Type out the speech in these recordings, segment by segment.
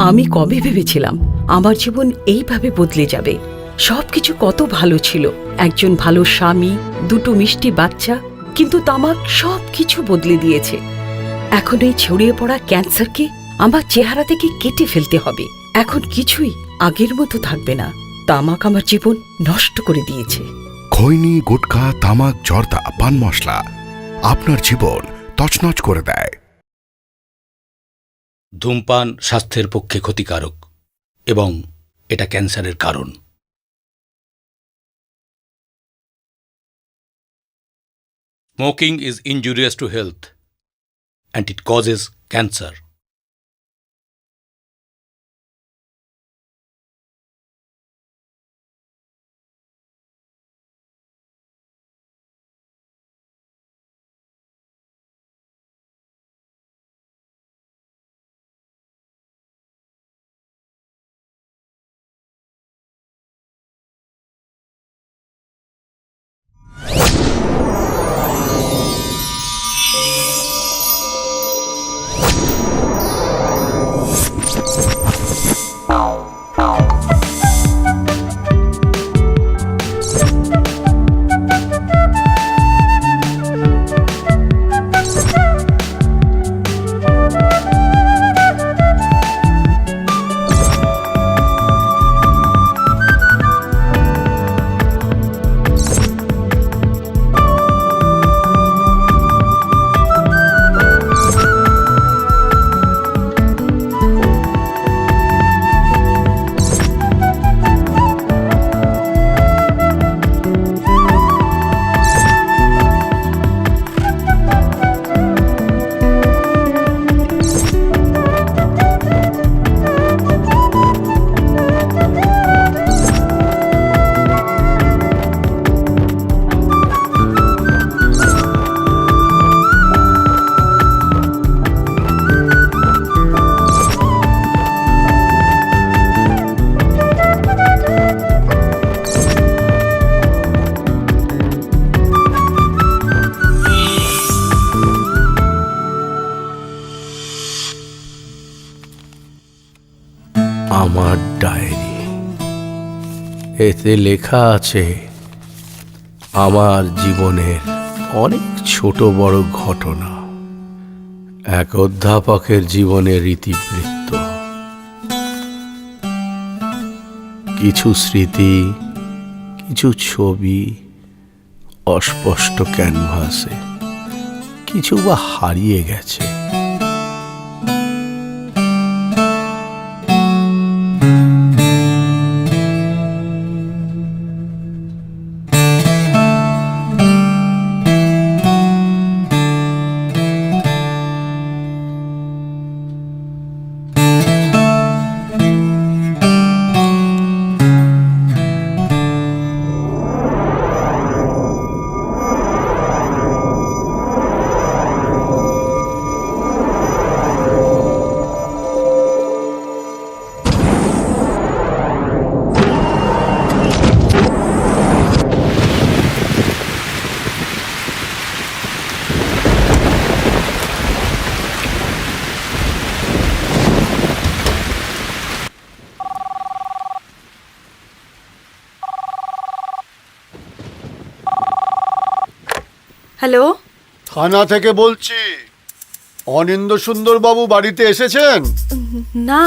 আমি কবে ভেবেছিলাম আমার জীবন এইভাবে বদলে যাবে। সবকিছু কত ভালো ছিল, একজন ভালো স্বামী, দুটো মিষ্টি বাচ্চা, কিন্তু তামাক সবকিছু বদলে দিয়েছে। এখন এই ছড়িয়ে পড়া ক্যান্সারকে আমার চেহারা থেকে কেটে ফেলতে হবে। এখন কিছুই আগের মতো থাকবে না। তামাক আমার জীবন নষ্ট করে দিয়েছে। খৈনি, গুটখা, তামাক, জর্দা, পান মশলা আপনার জীবন তছনছ করে দেয়। ধূমপান স্বাস্থ্যের পক্ষে ক্ষতিকারক এবং এটা ক্যান্সারের কারণ। Smoking is injurious to health and it causes cancer. আমার ডায়েরি, এতে লেখা আছে আমার জীবনের অনেক ছোট বড় ঘটনা, এক অধ্যাপকের জীবনের ইতিবৃত্ত, কিছু স্মৃতি, কিছু ছবি অস্পষ্ট ক্যানভাসে, কিছু বা হারিয়ে গেছে। হ্যালো, থানা থেকে বলছি। অনিন্দ সুন্দর বাবু বাড়িতে এসেছেন? না,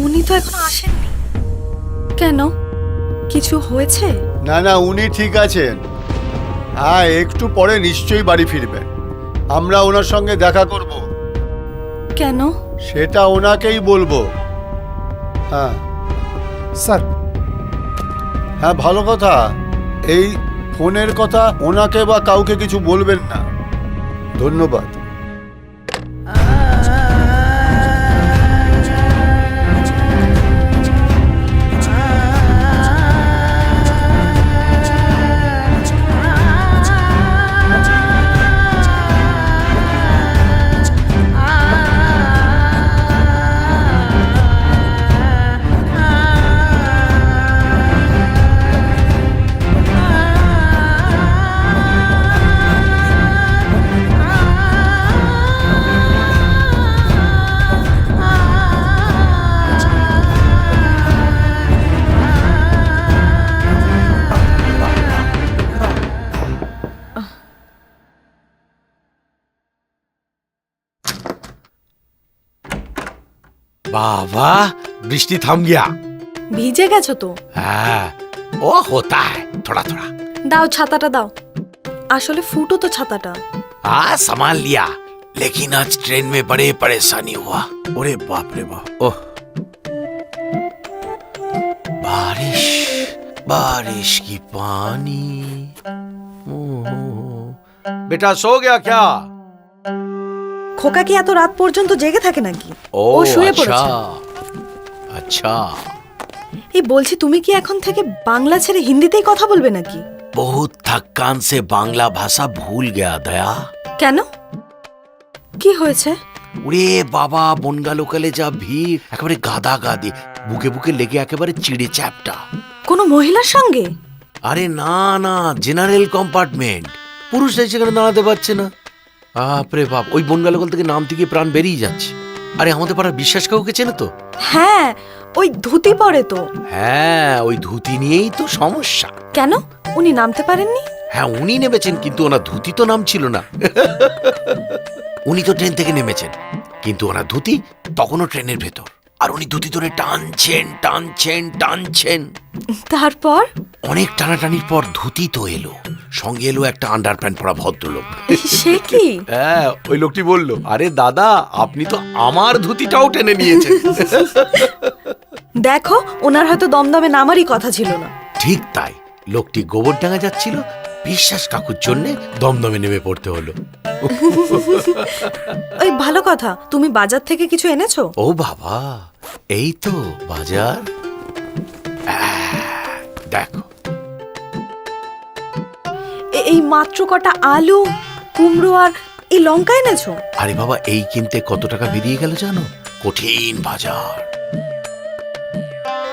উনি তো এখনো আসেননি। কেন, কিছু হয়েছে? না না, উনি ঠিক আছেন। হ্যাঁ, একটু পরে নিশ্চয়ই বাড়ি ফিরবেন। আমরা ওনার সঙ্গে দেখা করব। কেন? সেটা ওনাকেই বলবো। হ্যাঁ স্যার, হ্যাঁ, ভালো কথা। এই ফোনের কথা ওনাকে বা কাউকে কিছু বলবেন না। ধন্যবাদ। বাবা বৃষ্টি থাম গিয়া। ভিজে গেছো তো। हाँ वो होता है थोड़ा थोड़ा। দাও ছাতাটা দাও। আসলে ফুটো তো ছাতাটা। हाँ संभाल लिया, लेकिन आज ट्रेन में बड़े परेशानी हुआ। अरे बाप रे बाप। ओह बारिश बारिश की पानी। बेटा सो गया क्या? খোকা কি এত রাত পর্যন্ত জেগে থাকে নাকি? ও ও শুয়ে अच्छा পড়েছে। अच्छा। এই বলছি তুমি কি এখন থেকে বাংলা ছেড়ে হিন্দিতেই কথা বলবে নাকি? बहुत थकान से बांग्ला भाषा भूल गया दया। কেন? কি হয়েছে? ওরে বাবা বনগা লোকালে যা ভিড়, একেবারে গাদা গাদি, বুকে বুকে লেগে একেবারে চিড়ে চ্যাপটা। কোনো মহিলার সঙ্গে? আরে না না, জেনারেল কম্পার্টমেন্ট, পুরুষরাই সেখানে দাঁড়াতে পারছে না। বাপরে বাপ, ওই বনগা লোকাল থেকে নামতে গিয়ে প্রাণ বেরিয়ে যাচ্ছে। আরে আমাদের পাড়ার বিশ্বাস কাউকে চেনে তো? হ্যাঁ, ওই ধুতি পরে তো। হ্যাঁ, ওই ধুতি নিয়েই তো সমস্যা। কেন উনি নামতে পারেননি? হ্যাঁ উনি নেমেছেন, কিন্তু ওনার ধুতি তো নাম ছিল না। উনি তো ট্রেন থেকে নেমেছেন, কিন্তু ওনার ধুতি তখনও ট্রেনের ভেতর, আর উনি ধুতি ধরে টানছেন টানছেন টানছেন। তারপর? অনেক টানাটানির পর ধুতি তো এলো, সঙ্গে এলো একটা আন্ডার প্যান্ট পরা ভদ্রলোক। সে কি? হ্যাঁ, ওই লোকটি বলল, আরে দাদা আপনি তো আমার ধুতিটাও টেনে নিয়েছেন। দেখো, ওনার হয়তো দমদমে নামারই কথা ছিল না। ঠিক তাই, লোকটি গোবরডাঙ্গা যাচ্ছিল, বিশ্বাস কাকুর জন্য দমদমে নেমে পড়তে হলো। ওই ভালো কথা, তুমি বাজার থেকে কিছু এনেছো? ও বাবা, এই তো বাজার। দেখো এই মাত্র কটা আলু, কুমড়ো আর এই লঙ্কা এনেছো? আরে বাবা, এই কিনতে কত টাকা বেরিয়ে গেল জানো? কঠিন বাজার।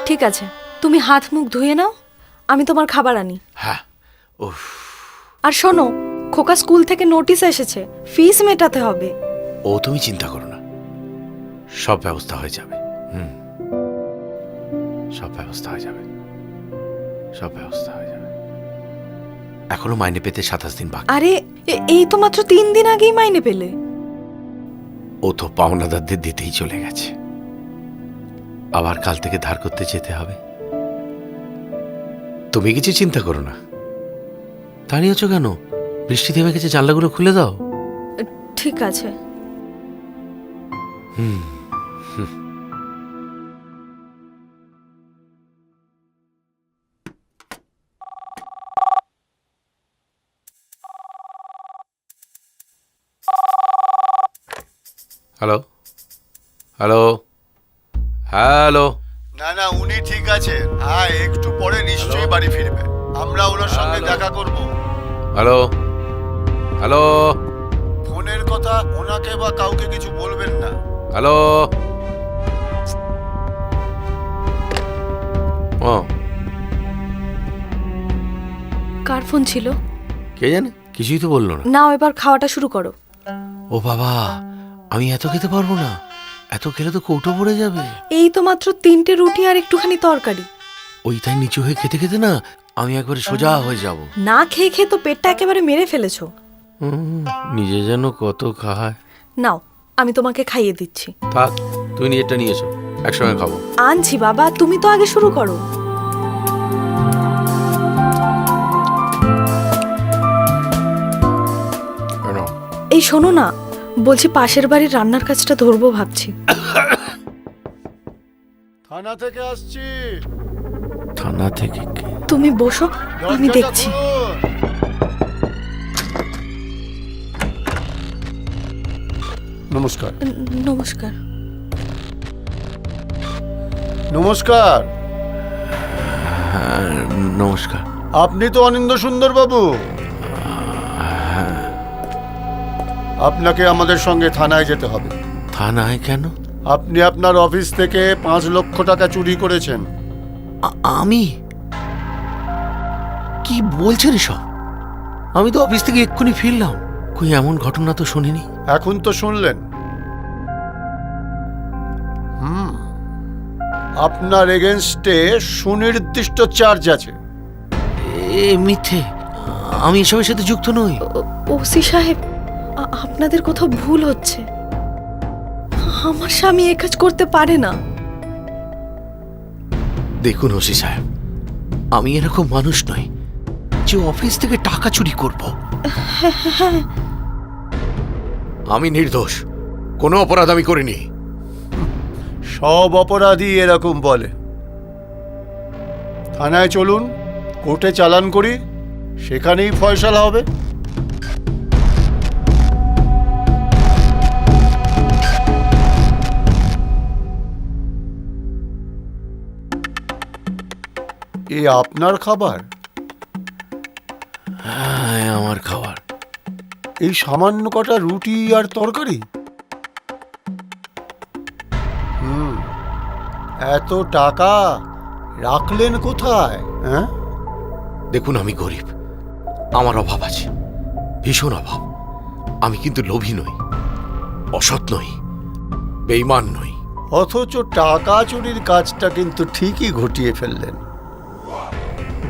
ঠিক আছে, তুমি হাত মুখ ধুয়ে নাও, আমি তোমার খাবার আনি। হ্যাঁ। উফ। আর শোনো, খোকা স্কুল থেকে নোটিশ এসেছে, ফিস মেটাতে হবে। ও তুমি চিন্তা করো না, সব ব্যবস্থা হয়ে যাবে। সব ব্যবস্থা হয়ে যাবে, সব ব্যবস্থা হয়ে যাবে। এখনো মাইনে পেতে 27 দিন বাকি। আরে এই তো মাত্র 3 দিন আগেই মাইনে পেলে। ও তো পাওনাদারদের দিতেই চলে গেছে, আবার কাল থেকে ধার করতে যেতে হবে। তুমি কিছু চিন্তা করো না। দাঁড়িয়ে আছো কেন? বৃষ্টি থেমে গেছে, জানলাগুলো খুলে দাও। ঠিক আছে। Hello hello hello. না না, উনি ঠিক আছে। হ্যাঁ, একটু পরে নিশ্চয়ই বাড়ি ফিরবে। আমরা ওনার সঙ্গে দেখা করব। হ্যালো হ্যালো ফোনের কথা ওনাকে বা কাউকে কিছু বলবেন না। হ্যালো। ও কার ফোন ছিল? কে জানে, কিছুই তো বললো না। নাও এবার খাওয়াটা শুরু করো। ও বাবা, আমি এত খেতে পারবো না, এত খেলে তো কৌটো পড়ে যাবে। এই তো মাত্র 3টে রুটি আর একটুখানি তরকারি। ওই তাই নিচু হয়ে খেতে খেতে না আমি একবারে সোজা হয়ে যাব। না খেয়ে খেয়ে তো পেটটা একেবারে মেরে ফেলেছো। নিজে যেন কত খায়। নাও, আমি তোমাকে খাইয়ে দিচ্ছি। থাক, তুমি নিজেরটা নিয়ে এসো, একসঙ্গে খাবো। আনছি বাবা, তুমি তো আগে শুরু করো। কেন? এই শোনো না, বলছি পাশের বাড়ির রান্নার কাজটা ধরবো ভাবছি। থানা থেকে আসছি। থানা থেকে কে? তুমি বসো, আমি দরজাটা দেখছি। খুলুন। নমস্কার। নমস্কার। নমস্কার। হ্যাঁ, নমস্কার। আপনি তো অনিন্দ সুন্দর বাবু? আপনাকে আমাদের সঙ্গে থানায় যেতে হবে। থানায় কেন? আপনি আপনার অফিস থেকে 5 লক্ষ টাকা চুরি করেছেন। আমি? কি বলছেন এসব? আমি তো অফিস থেকে এক্ষুনি ফিরলাম, কই এমন ঘটনা তো শুনিনি। এখন তো শুনলেন। আপনার এগেনস্টে সুনির্দিষ্ট চার্জ আছে। এ মিথ্যে, আমি এসবের সাথে যুক্ত নই। ওসি সাহেব, আপনাদের কোথাও ভুল হচ্ছে। আমার স্বামী এ কাজ করতে পারে না। দেখুন ওসি সাহেব, আমি এরকম মানুষ নই যে অফিস থেকে টাকা চুরি করব। আমি নির্দোষ, কোনো অপরাধ আমি করিনি। সব অপরাধী এরকম বলে। থানায় চলুন, কোর্টে চালান করি, সেখানেই ফয়সালা হবে। এ আপনার খাবার? হ্যাঁ, আমার খাবার। এই সামান্য কটা রুটি আর তরকারি? এত টাকা রাখলেন কোথায়? হ্যাঁ, দেখুন আমি গরিব, আমার অভাব আছে, ভীষণ অভাব। আমি কিন্তু লোভী নই, অসৎ নই, বেঈমান নই। অথচ টাকা চুরির কাজটা কিন্তু ঠিকই ঘটিয়ে ফেললেন।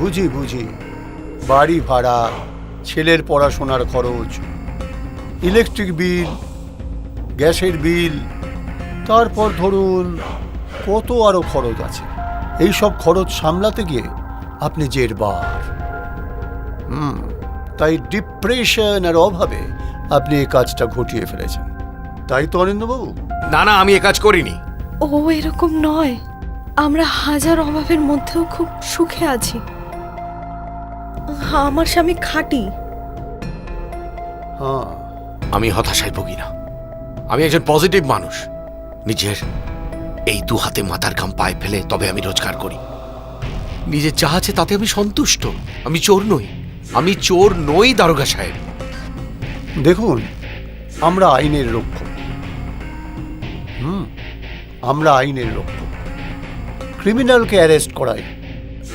বুঝি বুঝি, বাড়ি ভাড়া, ছেলের পড়াশোনার খরচ, ইলেকট্রিক বিল, গ্যাসের বিল, তারপর ধরুন কত আরো খরচ আছে। এই সব খরচ সামলাতে গিয়ে আপনি জেরবার। তাই ডিপ্রেশন আর অভাবে আপনি এই কাজটা ঘটিয়ে ফেলেছেন, তাই তো অনিন্দবাবু? না না, আমি এ কাজ করিনি। ও এরকম নয়, আমরা হাজার অভাবের মধ্যেও খুব সুখে আছি। আমার স্বামী খাঁটি। হ্যাঁ, আমি হতাশায় ভুগি না, আমি একজন পজিটিভ মানুষ। নিজের এই দু হাতে মাথার ঘাম পায়ে ফেলে তবে আমি রোজগার করি। নিজের যা আছে তাতে আমি সন্তুষ্ট। আমি চোর নই, আমি চোর নই দারোগা সাহেব। দেখুন, আমরা আইনের রক্ষক। আমরা আইনের রক্ষক। ক্রিমিনালকে অ্যারেস্ট করাই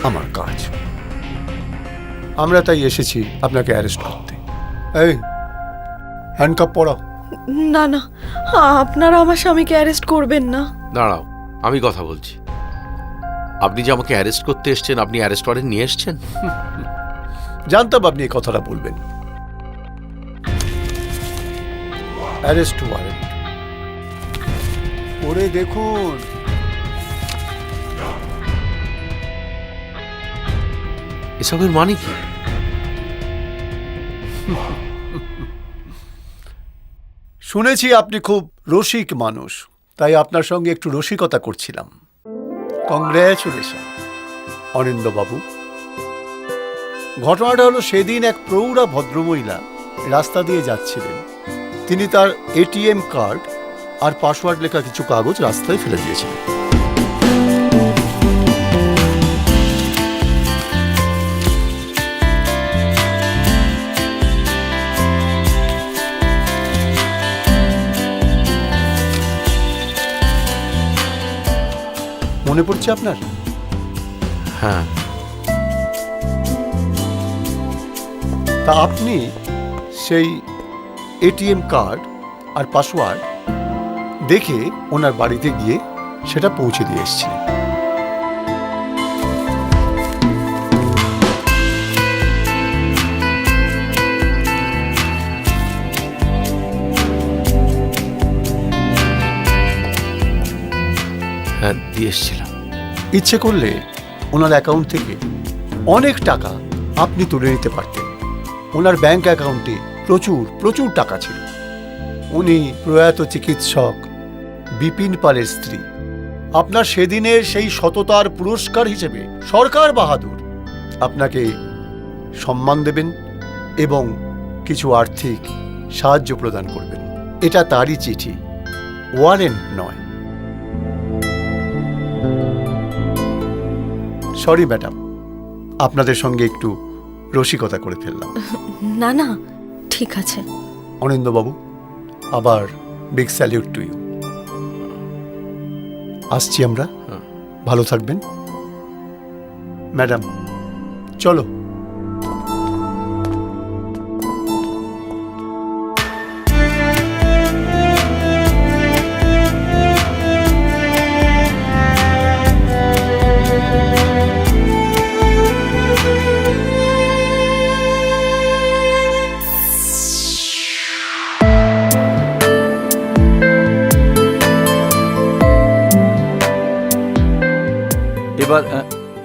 আমার কাজ। আমরা তাই এসেছি আপনাকে অ্যারেস্ট করতে। এই, হ্যান্ডকাপ পরাও। না না, আপনারা আমার স্বামীকে অ্যারেস্ট করবেন না। দাঁড়াও, আমি কথা বলছি। আপনি যে আমাকে অ্যারেস্ট করতে এসছেন, আপনি অ্যারেস্ট ওয়ারেন্ট নিয়ে এসছেন? জানতাম আপনি এই কথাটা বলবেন। অ্যারেস্ট ওয়ারেন্ট পড়ে দেখুন। এসবের মানে কি? শুনেছি আপনি খুব রসিক মানুষ, তাই আপনার সঙ্গে একটু রসিকতা করছিলাম। কংগ্রেচুলেশন অনিন্দবাবু। ঘটনাটা হলো, সেদিন এক প্রৌঢ়া ভদ্রমহিলা রাস্তা দিয়ে যাচ্ছিলেন। তিনি তার এটিএম কার্ড আর পাসওয়ার্ড লেখা কিছু কাগজ রাস্তায় ফেলে দিয়েছিলেন। মনে পড়ছে আপনার? হ্যাঁ। তা আপনি সেই এটিএম কার্ড আর পাসওয়ার্ড দেখে ওনার বাড়িতে গিয়ে সেটা পৌঁছে দিয়ে এসেছিলেন। হ্যাঁ, দিয়ে এসেছিলাম। ইচ্ছে করলে ওনার অ্যাকাউন্ট থেকে অনেক টাকা আপনি তুলে নিতে পারতেন। ওনার ব্যাংক অ্যাকাউন্টে প্রচুর প্রচুর টাকা ছিল। উনি প্রয়াত চিকিৎসক বিপিন পালের স্ত্রী। আপনার সেদিনের সেই সততার পুরস্কার হিসেবে সরকার বাহাদুর আপনাকে সম্মান দেবেন এবং কিছু আর্থিক সাহায্য প্রদান করবেন। এটা তারই চিঠি, ওয়ারেন্ট নয়। সরি ম্যাডাম, আপনাদের সঙ্গে একটু রসিকতা করে ফেললাম। না না, ঠিক আছে। অনিন্দবাবু, আবার বিগ স্যালিউট টু ইউ। আসছি আমরা, ভালো থাকবেন। ম্যাডাম চলো। এবার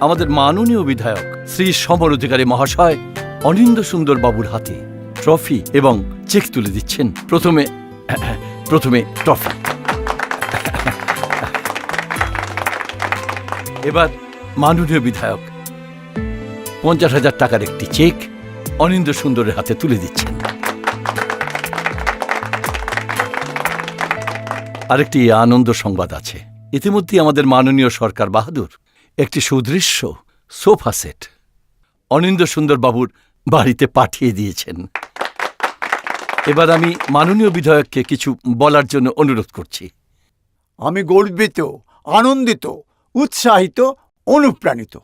আমাদের মাননীয় বিধায়ক শ্রী সমর অধিকারী মহাশয় অনিন্দ্য সুন্দর বাবুর হাতে ট্রফি এবং চেক তুলে দিচ্ছেন। প্রথমে ট্রফি। এবার মাননীয় বিধায়ক 50,000 টাকার একটি চেক অনিন্দ্য সুন্দরের হাতে তুলে দিচ্ছেন। আরেকটি আনন্দ সংবাদ আছে। ইতিমধ্যে আমাদের মাননীয় সরকার বাহাদুর একটি সুদৃশ্য সোফা সেট অনিন্দ্য সুন্দর বাবুর বাড়িতে পাঠিয়ে দিয়েছেন। এবার আমি মাননীয় বিধায়ককে কিছু বলার জন্য অনুরোধ করছি। আমি গর্বিত, আনন্দিত, উৎসাহিত, অনুপ্রাণিত।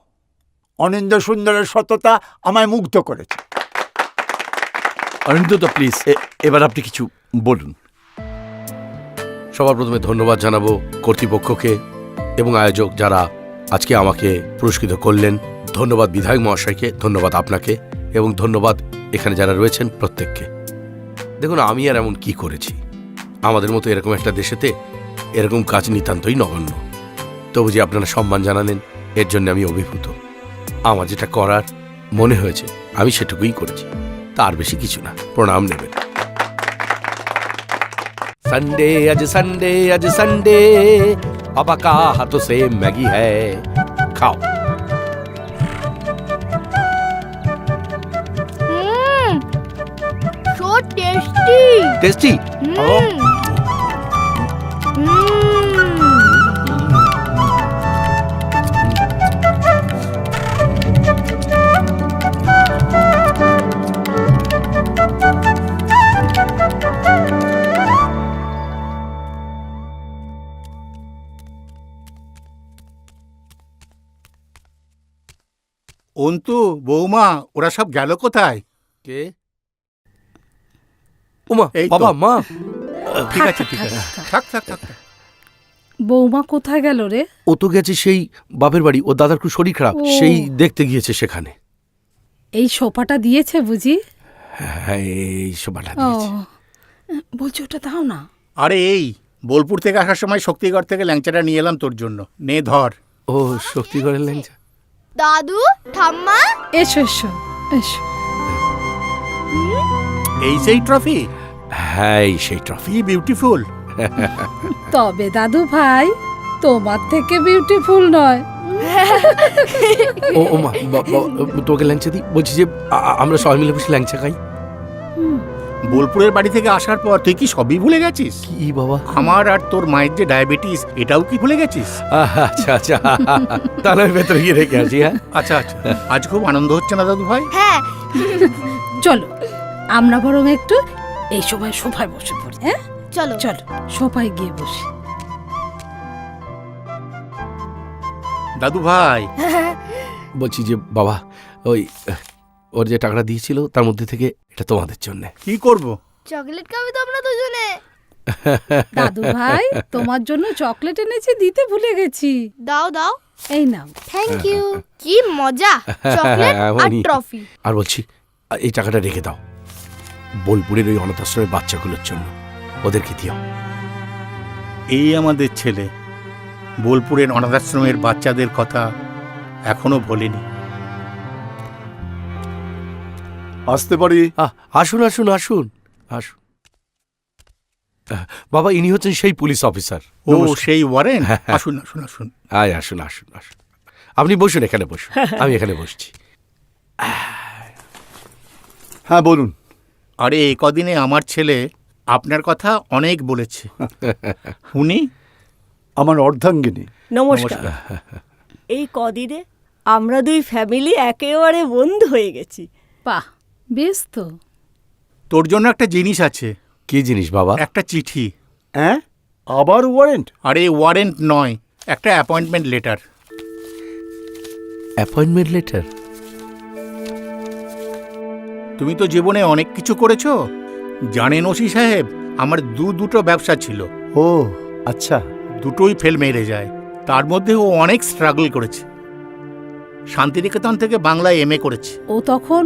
অনিন্দ সুন্দরের সততা আমায় মুগ্ধ করেছে। অনিন্দ্যদা প্লিজ এবার আপনি কিছু বলুন। সবার প্রথমে ধন্যবাদ জানাবো কর্তৃপক্ষকে এবং আয়োজক যারা আজকে আমাকে পুরস্কৃত করলেন। ধন্যবাদ বিধায়ক মহাশয়কে, ধন্যবাদ আপনাকে এবং ধন্যবাদ এখানে যারা রয়েছেন প্রত্যেককে। দেখুন, আমি আর এমন কি করেছি? আমাদের মতো এরকম একটা দেশেতে এরকম কাজ নিতান্তই নগণ্য। তবু যে আপনারা সম্মান জানালেন এর জন্য আমি অভিভূত। আমার যেটা করার মনে হয়েছে আমি সেটুকুই করেছি, তার বেশি কিছু না। প্রণাম নেবেন। संडे आज संडे आज संडे पापा का हाथों से मैगी है, खाओ। So tasty. टेस्टी। অন্তু, বৌমা, ওরা সব গেল কোথায়? কে? ওমা, এই তো। বাবা, মা। ঠিক আছে ঠিক আছে, থাক থাক থাক থাক। বৌমা কোথায় গেল রে? ও তো গেছে সেই বাপের বাড়ি, ওর দাদার খুব শরীর খারাপ, ও। সেই দেখতে গিয়েছে সেখানে। এই সোফাটা দিয়েছে বুঝি? হ্যাঁ, এই সবাটা ও দিয়েছে। বলছি ওটা দাও না। আরে এই বোলপুর থেকে আসার সময় শক্তিগড় থেকে ল্যাংচাটা নিয়ে এলাম তোর জন্য, নে ধর। ও শক্তিগড়ের ল্যাংচা। দাদু, ঠাম্মা, এসো এসো এসো। এই সেই ট্রফি? হ্যাঁ, এই সেই ট্রফি। কি বিউটিফুল। তবে দাদু ভাই তোমার থেকে বিউটিফুল নয়। ও মা, তোকে ল্যাংচা দিই। বলছি যে আমরা সবাই মিলে বসে ল্যাংচা খাই। বোলপুরের বাড়ি থেকে আসার পর তুই কি সবই ভুলে গেছিস? কি বাবা? আমার আর তোর মায়ের যে ডায়াবেটিস, এটাও কি ভুলে গেছিস? আচ্ছা আচ্ছা, তাহলে আমি ভেতরে গিয়ে রেখে আসি। হ্যাঁ আচ্ছা আচ্ছা, আজ খুব আনন্দ হচ্ছে না দাদু ভাই? হ্যাঁ। চলো আমরা বরং একটু এই সময় সোফায় বসে পড়ি। হ্যাঁ চলো চলো সোফায় গিয়ে বসি। দাদু ভাই, বলছি যে বাবা, ওই ওর যে টাকাটা দিয়েছিল তার মধ্যে থেকে এটা তোমাদের জন্য। কি করব? চকলেট খাবে তো আমরা দুজনে। দাদু ভাই তোমার জন্য চকলেট এনেছি, দিতে ভুলে গেছি। দাও দাও। এই নাও। Thank you. কি মজা, চকলেট আর এমনই। ট্রফি। আর বলছি, এই টাকাটা রেখে দাও বোলপুরের ওই অনাথ আশ্রমের বাচ্চাগুলোর জন্য, ওদেরকে দিও। এই আমাদের ছেলে বোলপুরের অনাথাশ্রমের বাচ্চাদের কথা এখনো ভোলেনি। আসতে পারি? আসুন আসুন আসুন আসুন। বাবা, ইনি হচ্ছেন সেই পুলিশ অফিসার। ও সেই ওয়ারেন? আসুন আসুন আসুন। আয়, আসুন আসুন আসুন। আপনি বসুন, এখানে বসুন, আমি এখানে বসছি। হ্যাঁ বলুন। আরে এই কদিনে আমার ছেলে আপনার কথা অনেক বলেছে। উনি আমার অর্ধাঙ্গিনী। নমস্কার। এই কদিনে আমরা দুই ফ্যামিলি একেবারে বন্ধু হয়ে গেছি। বাহ, বেশ তো। তোর জন্য একটা জিনিস আছে। কি জিনিস বাবা? একটা চিঠি। হ্যাঁ, আবার ওয়ারেন্ট? আরে ওয়ারেন্ট নয়, একটা অ্যাপয়েন্টমেন্ট লেটার। Appointment letter? তুমি তো জীবনে অনেক কিছু করেছো। জানেন ওসি সাহেব, আমার দুটো ব্যবসা ছিল। ও আচ্ছা। দুটোই ফেল মেরে যায়। তার মধ্যে ও অনেক স্ট্রাগল করেছে। শান্তিনিকেতন থেকে বাংলায় এমএ করেছে। ও তখন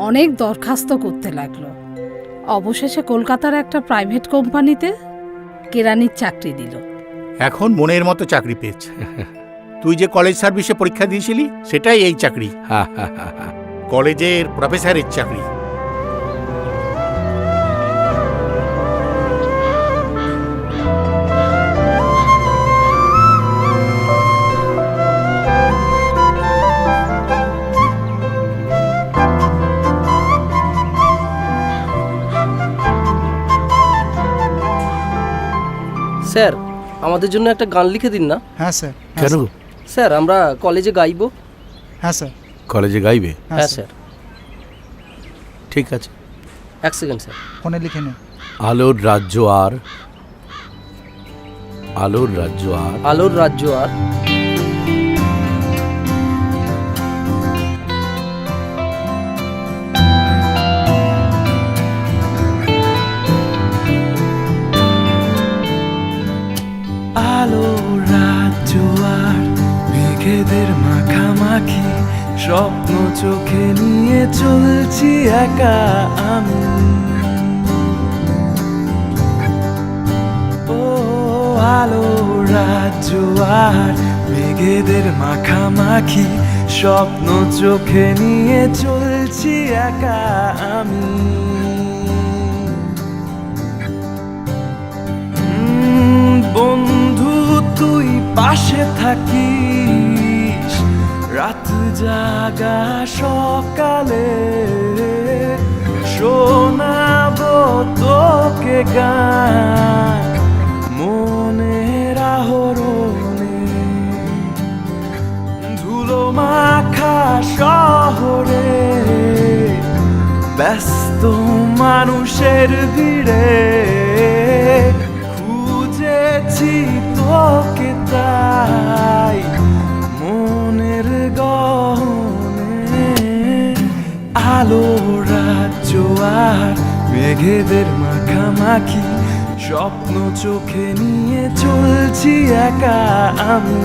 অনেক দরখাস্ত করতে লাগলো। অবশেষে কলকাতার একটা প্রাইভেট কোম্পানিতে কেরানির চাকরি দিল। এখন মনের মতো চাকরি পেয়েছে। তুই যে কলেজ সার্ভিসে পরীক্ষা দিয়েছিলি সেটাই এই চাকরি, কলেজের প্রফেসরের চাকরি। স্যার আমাদের জন্য একটা গান লিখে দিন না। হ্যাঁ স্যার। কেন? স্যার আমরা কলেজে গাইবো। হ্যাঁ স্যার। কলেজে গাইবে? হ্যাঁ স্যার। ঠিক আছে। এক সেকেন্ড স্যার, ফোনে লিখে নে। আলোর রাজ্য আর, আলোর রাজ্য আর, আলোর রাজ্য আর, আলোর রাজ্য আর মেঘেদের মাখামাখি, স্বপ্ন চোখে নিয়ে চলছি একা আমি। ও আলোর রাজ্য আর মেঘেদের মাখামাখি, স্বপ্ন চোখে নিয়ে চলছি একা আমি। বন্ধু তুই পাশে থাকিস, রাত জাগা সকালে শোনাবো তোকে গান মনের আহরণে। ধুলো মাখা শহরে ব্যস্ত মানুষের ভিড়ে খুঁজেছি তোকে তাই মনের গহনে। আলো রাজ্য আর মেঘেদের মাখামাখি, স্বপ্ন চোখে নিয়ে চলছি একা আমি।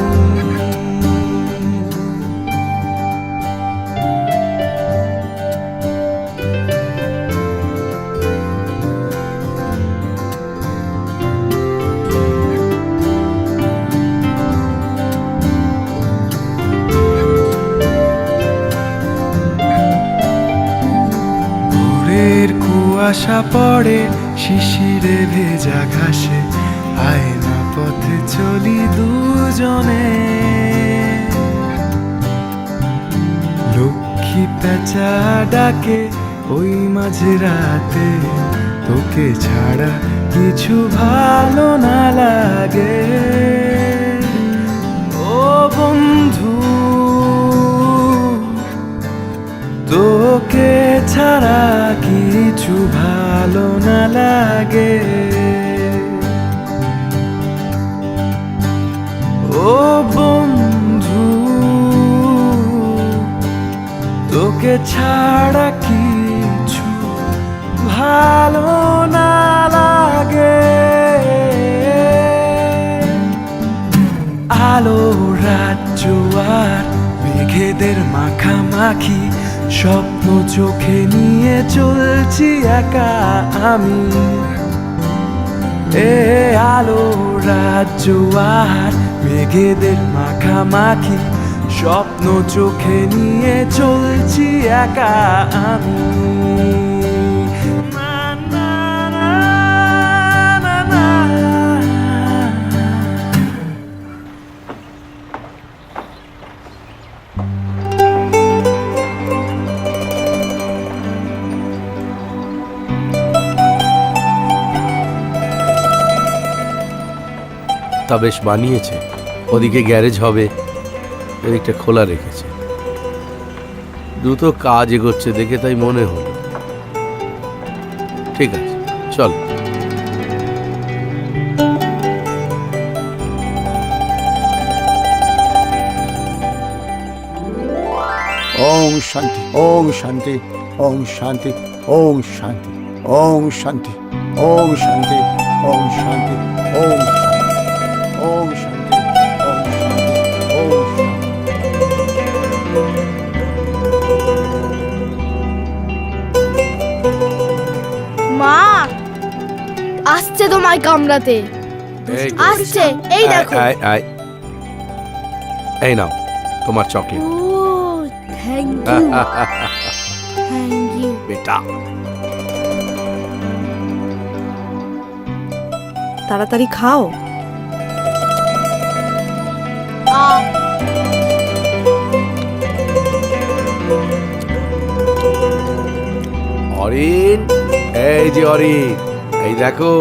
কুয়াশা পড়ে শিশিরে ভেজা ঘাসে, আয়না পথে চলি দুজনে। লক্ষ্মী পেঁচা ডাকে ওই মাঝে রাতে, তোকে ছাড়া কিছু ভালো না লাগে। ও বন্ধু তোকে ছাড়া কিছু ভালো না লাগে। ও বন্ধু তোকে ছাড়া কিছু ভালো না লাগে। আলো রাজ্য আর মেঘেদের মাখামাখি, স্বপ্ন চোখে নিয়ে চলছি একা আমি। এ আলো রাজ্য আর মেঘেদের মাখামাখি, স্বপ্ন চোখে নিয়ে চলছি একা আমি। তা বেশ বানিয়েছে। ওদিকে গ্যারেজ হবে, এদিকটা খোলা রেখেছে। দ্রুত কাজ এগোচ্ছে দেখে তাই মনে হলো। ঠিক আছে চল। ওম শান্তি, ওম শান্তি, ওম শান্তি, ওম শান্তি, ওম শান্তি, ওম শান্তি, ওম শান্তি, ওম শান্তি, ওম শান্তি, ওম শান্তি, ওম শান্তি। মা আসছে তোমায় কামড়াতে, আসছে এই দেখো। এই নাও তোমার চকলেট। ও থ্যাংক ইউ থ্যাংক ইউ। বেটা তাড়াতাড়ি খাও। অরিন, এই যে অরিন, এই দেখো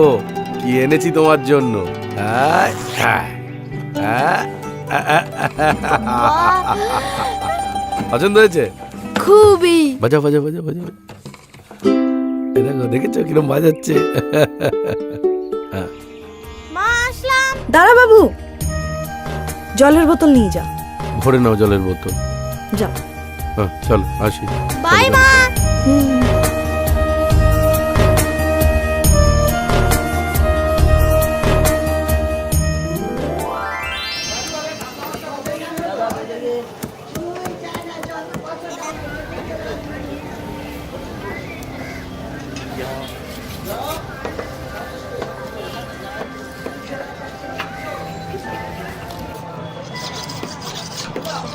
কি এনেছি তোমার জন্য। পছন্দ হয়েছে? খুবই। বাজাও বাজাও বাজাও বাজাও। এই দেখো, দেখেছো কিরম বাজাচ্ছে? মা আসলাম। দাঁড়া বাবু, জলের বোতল নিয়ে যা। ভরে নাও জলের বোতল। যা। হ্যাঁ চলো আসি। বাই মা।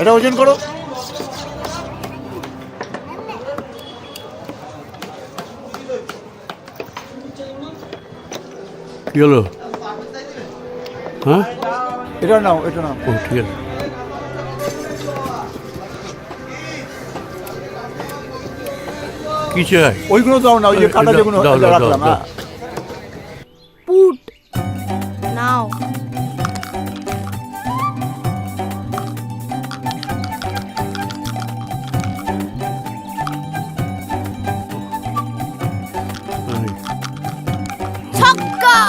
এটা ওজন করো। কি হলো? হ্যাঁ এটা নাও, এটা নাও। ও ঠিক আছে। কি চাই? ওইগুলো দাও না, ওই যে কাটা যেগুলো দাও, দাও, রাখলাম। দাও, দাও। পুট নাও। ছক্কা।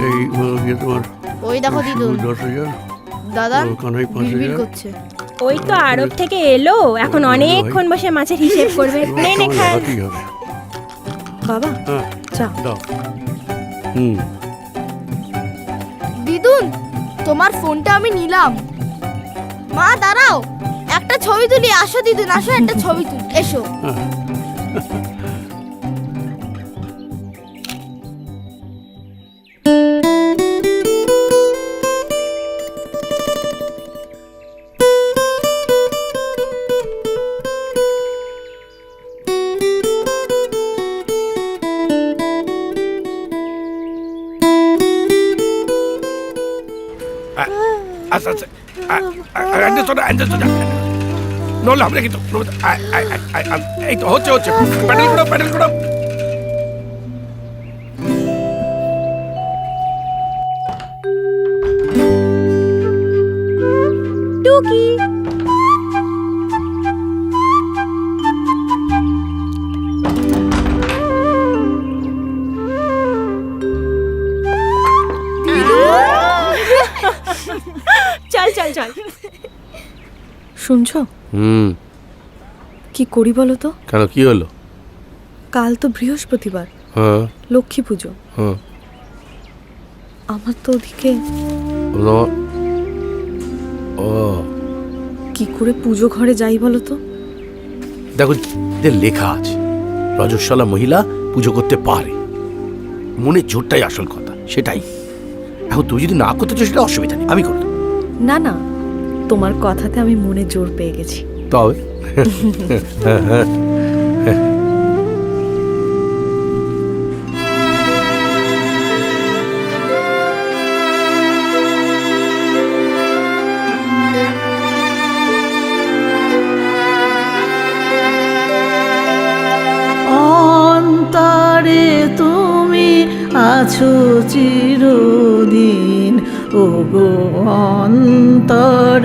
এই তোমার ওই দেখো দিদুন, 10,000, দাদা কানাই বিড়বিড় করছে। ওই তো আরব থেকে এলো, এখন অনেকক্ষণ বসে মাছের হিসেব করবে। নে নে খা। বাবা চা। দাও। দিদুন, তোমার ফোনটা আমি নিলাম। মা দাঁড়াও, একটা ছবি তুলি। আসো দিদুন, আসো একটা ছবি তুলি, এসো। আচ্ছা আচ্ছা, নড়লাম নাকি তো? এই তো হচ্ছে হচ্ছে, প্যাডেল করো প্যাডেল করো। টুকি চল চল চল। শুনছো? কি করি বলো তো? কেন, কি হলো? কাল তো বৃহস্পতিবার, হ্যাঁ লক্ষ্মী পুজো। হ্যাঁ, আমার তো ওদিকে ও কি করে পুজো ঘরে যাই বলো তো? দেখো, এদের লেখা আছে রজস্বলা মহিলা পুজো করতে পারে। মনের জোরটাই আসল কথা, সেটাই। এখন তুই যদি না করতে চাও সেটা অসুবিধা নেই, আমি করতাম। না না, তোমার কথাতে আমি মনে জোর পেয়ে গেছি। তবে অন্তরে তুমি আছো চিরদিন, ও গো অন্তর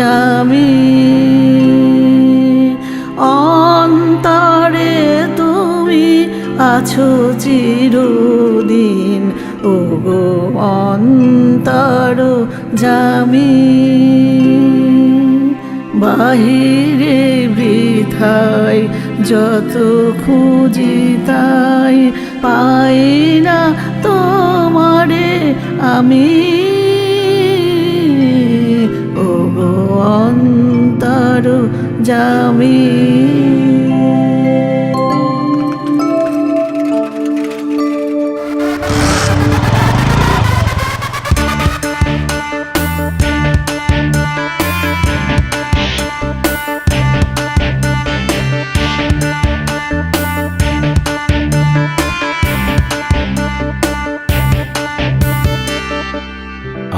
জামি। অন্তরে তুমি আছো চিরদিন, ও গো অন্তর জামি। বাহিরে বৃথায় যত খুঁজি তাই পাই না তোমারে আমি, ও গো অন্তর জামি।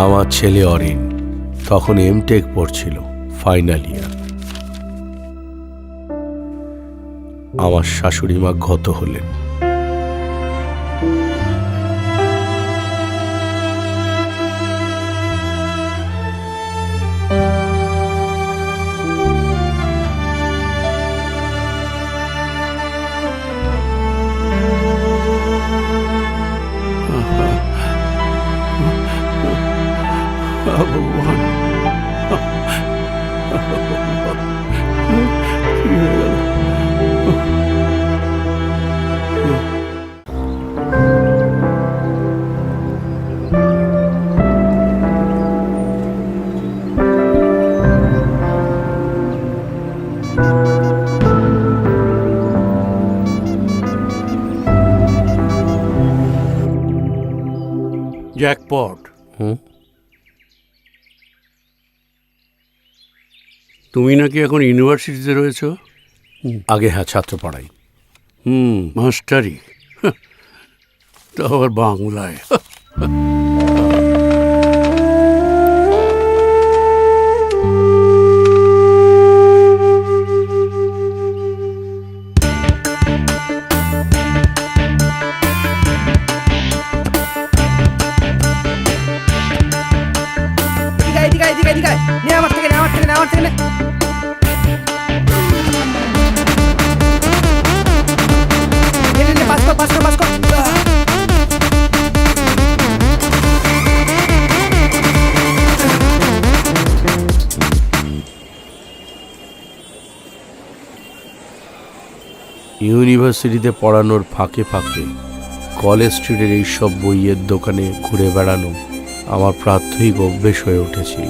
আমার ছেলে অরিন তখন এমটেক পড়ছিল, ফাইনাল ইয়ার। আমার শাশুড়ি মা গত হলেন। জ্যাকপট। তুমি নাকি এখন ইউনিভার্সিটিতে রয়েছ? আগে হ্যাঁ, ছাত্র পড়াই। মাস্টারি, তো আবার বাংলায়। ইউনিভার্সিটিতে পড়ানোর ফাঁকে ফাঁকে কলেজ স্ট্রিটের এইসব বইয়ের দোকানে ঘুরে বেড়ানো আমার প্রাত্যহিক অভ্যেস হয়ে উঠেছিল।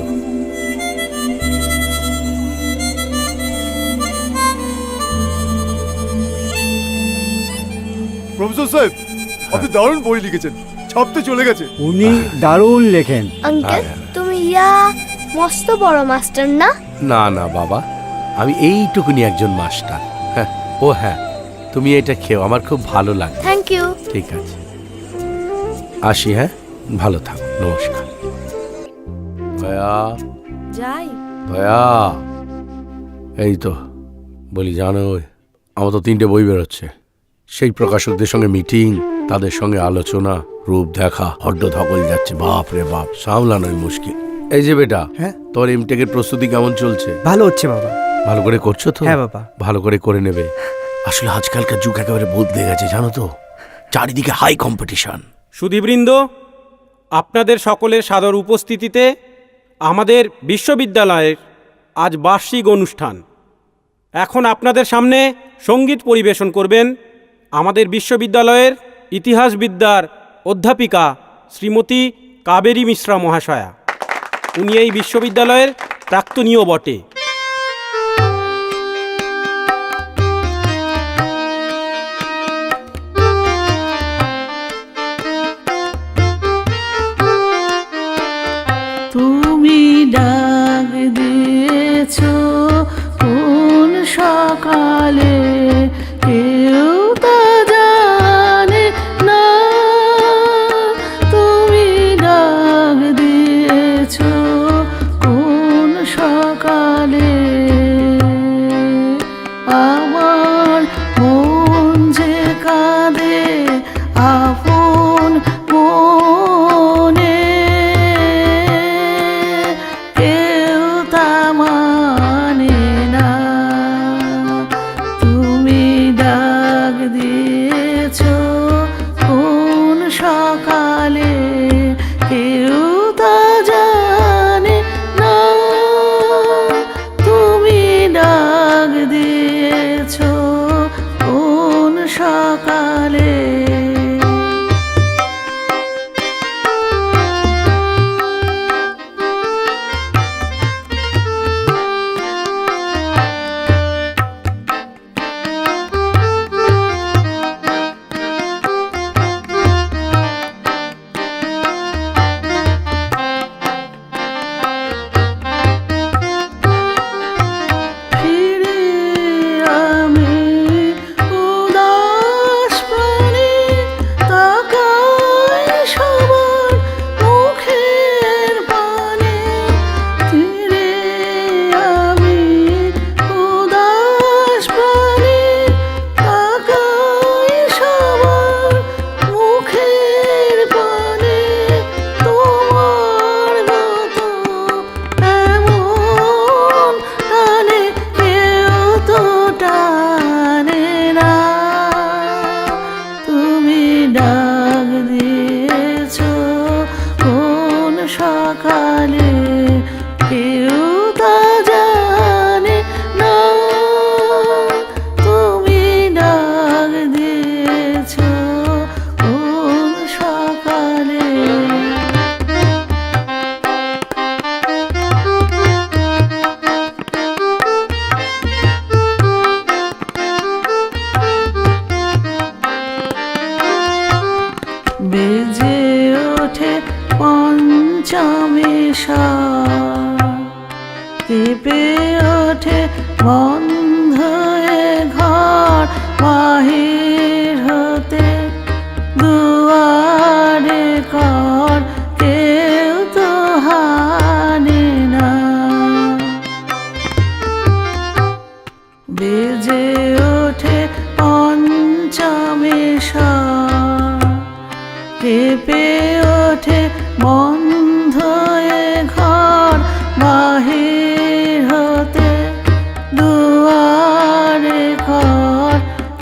প্রফেসর সাহেব, আপনি দারুণ বই লিখেছেন, ছাপতে চলে গেছে। উনি দারুণ লেখেন। আঙ্কেল তুমি মস্ত বড় মাস্টার না? না না বাবা, আমি এইটুকুনি একজন মাস্টার। হ্যাঁ, ও হ্যাঁ, তুমি এটা খেও, আমার খুব ভালো লাগে। Thank you. ঠিক আছে, আসি। হ্যাঁ, ভালো থাকো, নমস্কার। দয়া, যাই। দয়া, এই তো বলি, জানো আমার তো 3টে বই বেরোচ্ছে। সেই প্রকাশকদের সঙ্গে মিটিং, তাদের সঙ্গে আলোচনা, রূপ দেখা, হড্ড ধকল যাচ্ছে, বাপ রে বাপ, সামলানোই মুশকিল। এই যে বেটা, হ্যাঁ, তোর এমটেকের প্রস্তুতি কেমন চলছে? ভালো হচ্ছে বাবা। ভালো করে করছো তো? হ্যাঁ বাবা। ভালো করে নেবে। আসলে আজকালকার যুগ একেবারে বদলে গেছে, জানো তো, চারিদিকে হাই কম্পিটিশন। সুধীবৃন্দ, আপনাদের সকলের সাদর উপস্থিতিতে আমাদের বিশ্ববিদ্যালয়ের আজ বার্ষিক অনুষ্ঠান। এখন আপনাদের সামনে সঙ্গীত পরিবেশন করবেন আমাদের বিশ্ববিদ্যালয়ের ইতিহাসবিদ্যার অধ্যাপিকা শ্রীমতী কাবেরী মিশ্রা মহাশয়া। উনি এই বিশ্ববিদ্যালয়ের প্রাক্তনীয় বটে। তুমি ডাক দিয়েছো কোন সকালে, কেউ তা জানে না। তুমি ডাক দিয়েছো কোন সকালে, আমার মন যে কাঁদে আপন মনে, কেউ তা মানে না। তুমি কেঁপে ওঠে বন্ধ এ ঘর বাহির হতে দুয়ারে কর কেউ তো হানে না বেজে ওঠে পঞ্চমেশ্বর কেঁপে ওঠে বন্ধ এ ঘর বাহির হতে দুয়ারে ঘর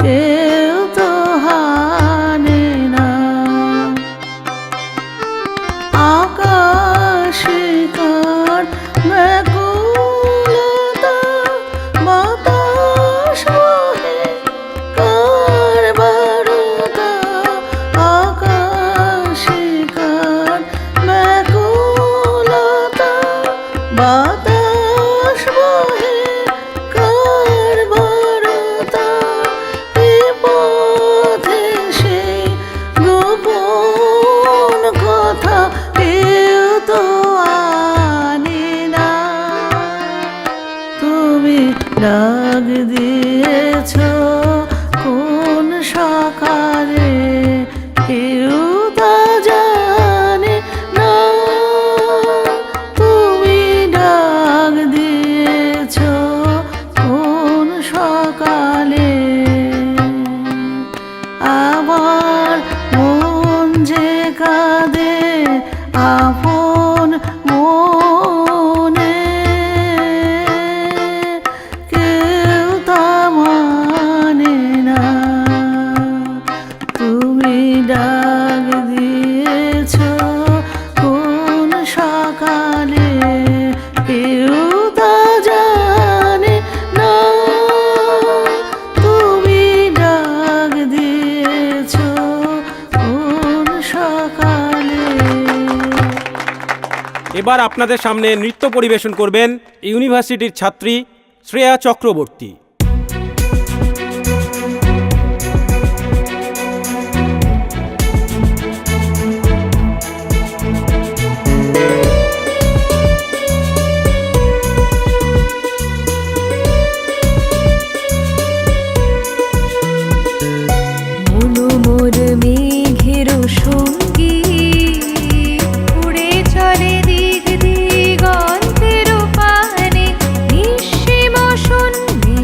কেউ তো হানে না আকাশে কার ব্যাকুলতা বাতাস বহে কার বারুদা আকাশে কার ব্যাকুলতা বাতাস বহে কার বারুদা বিপথে সেই গোপন কথা কেউ তো আনে না তুমি ডাক দিয়েছ কোন সকালে কেউ তা জানে না তুমি ডাক দিয়েছ কোন সকালে আমার মন যে কাঁদে আপন মনে কেউ তা মানে না তুমি ডাক দিয়েছ কোন সকালে কেউ তা জানে না তুমি ডাক দিয়েছ কোন সকালে এবার আপনাদের সামনে নৃত্য পরিবেশন করবেন ইউনিভার্সিটির ছাত্রী শ্রেয়া চক্রবর্তী। মোর মেঘের সঙ্গী উড়ে চলে দিক দিগন্তের পানে নিঃসীম শূন্যে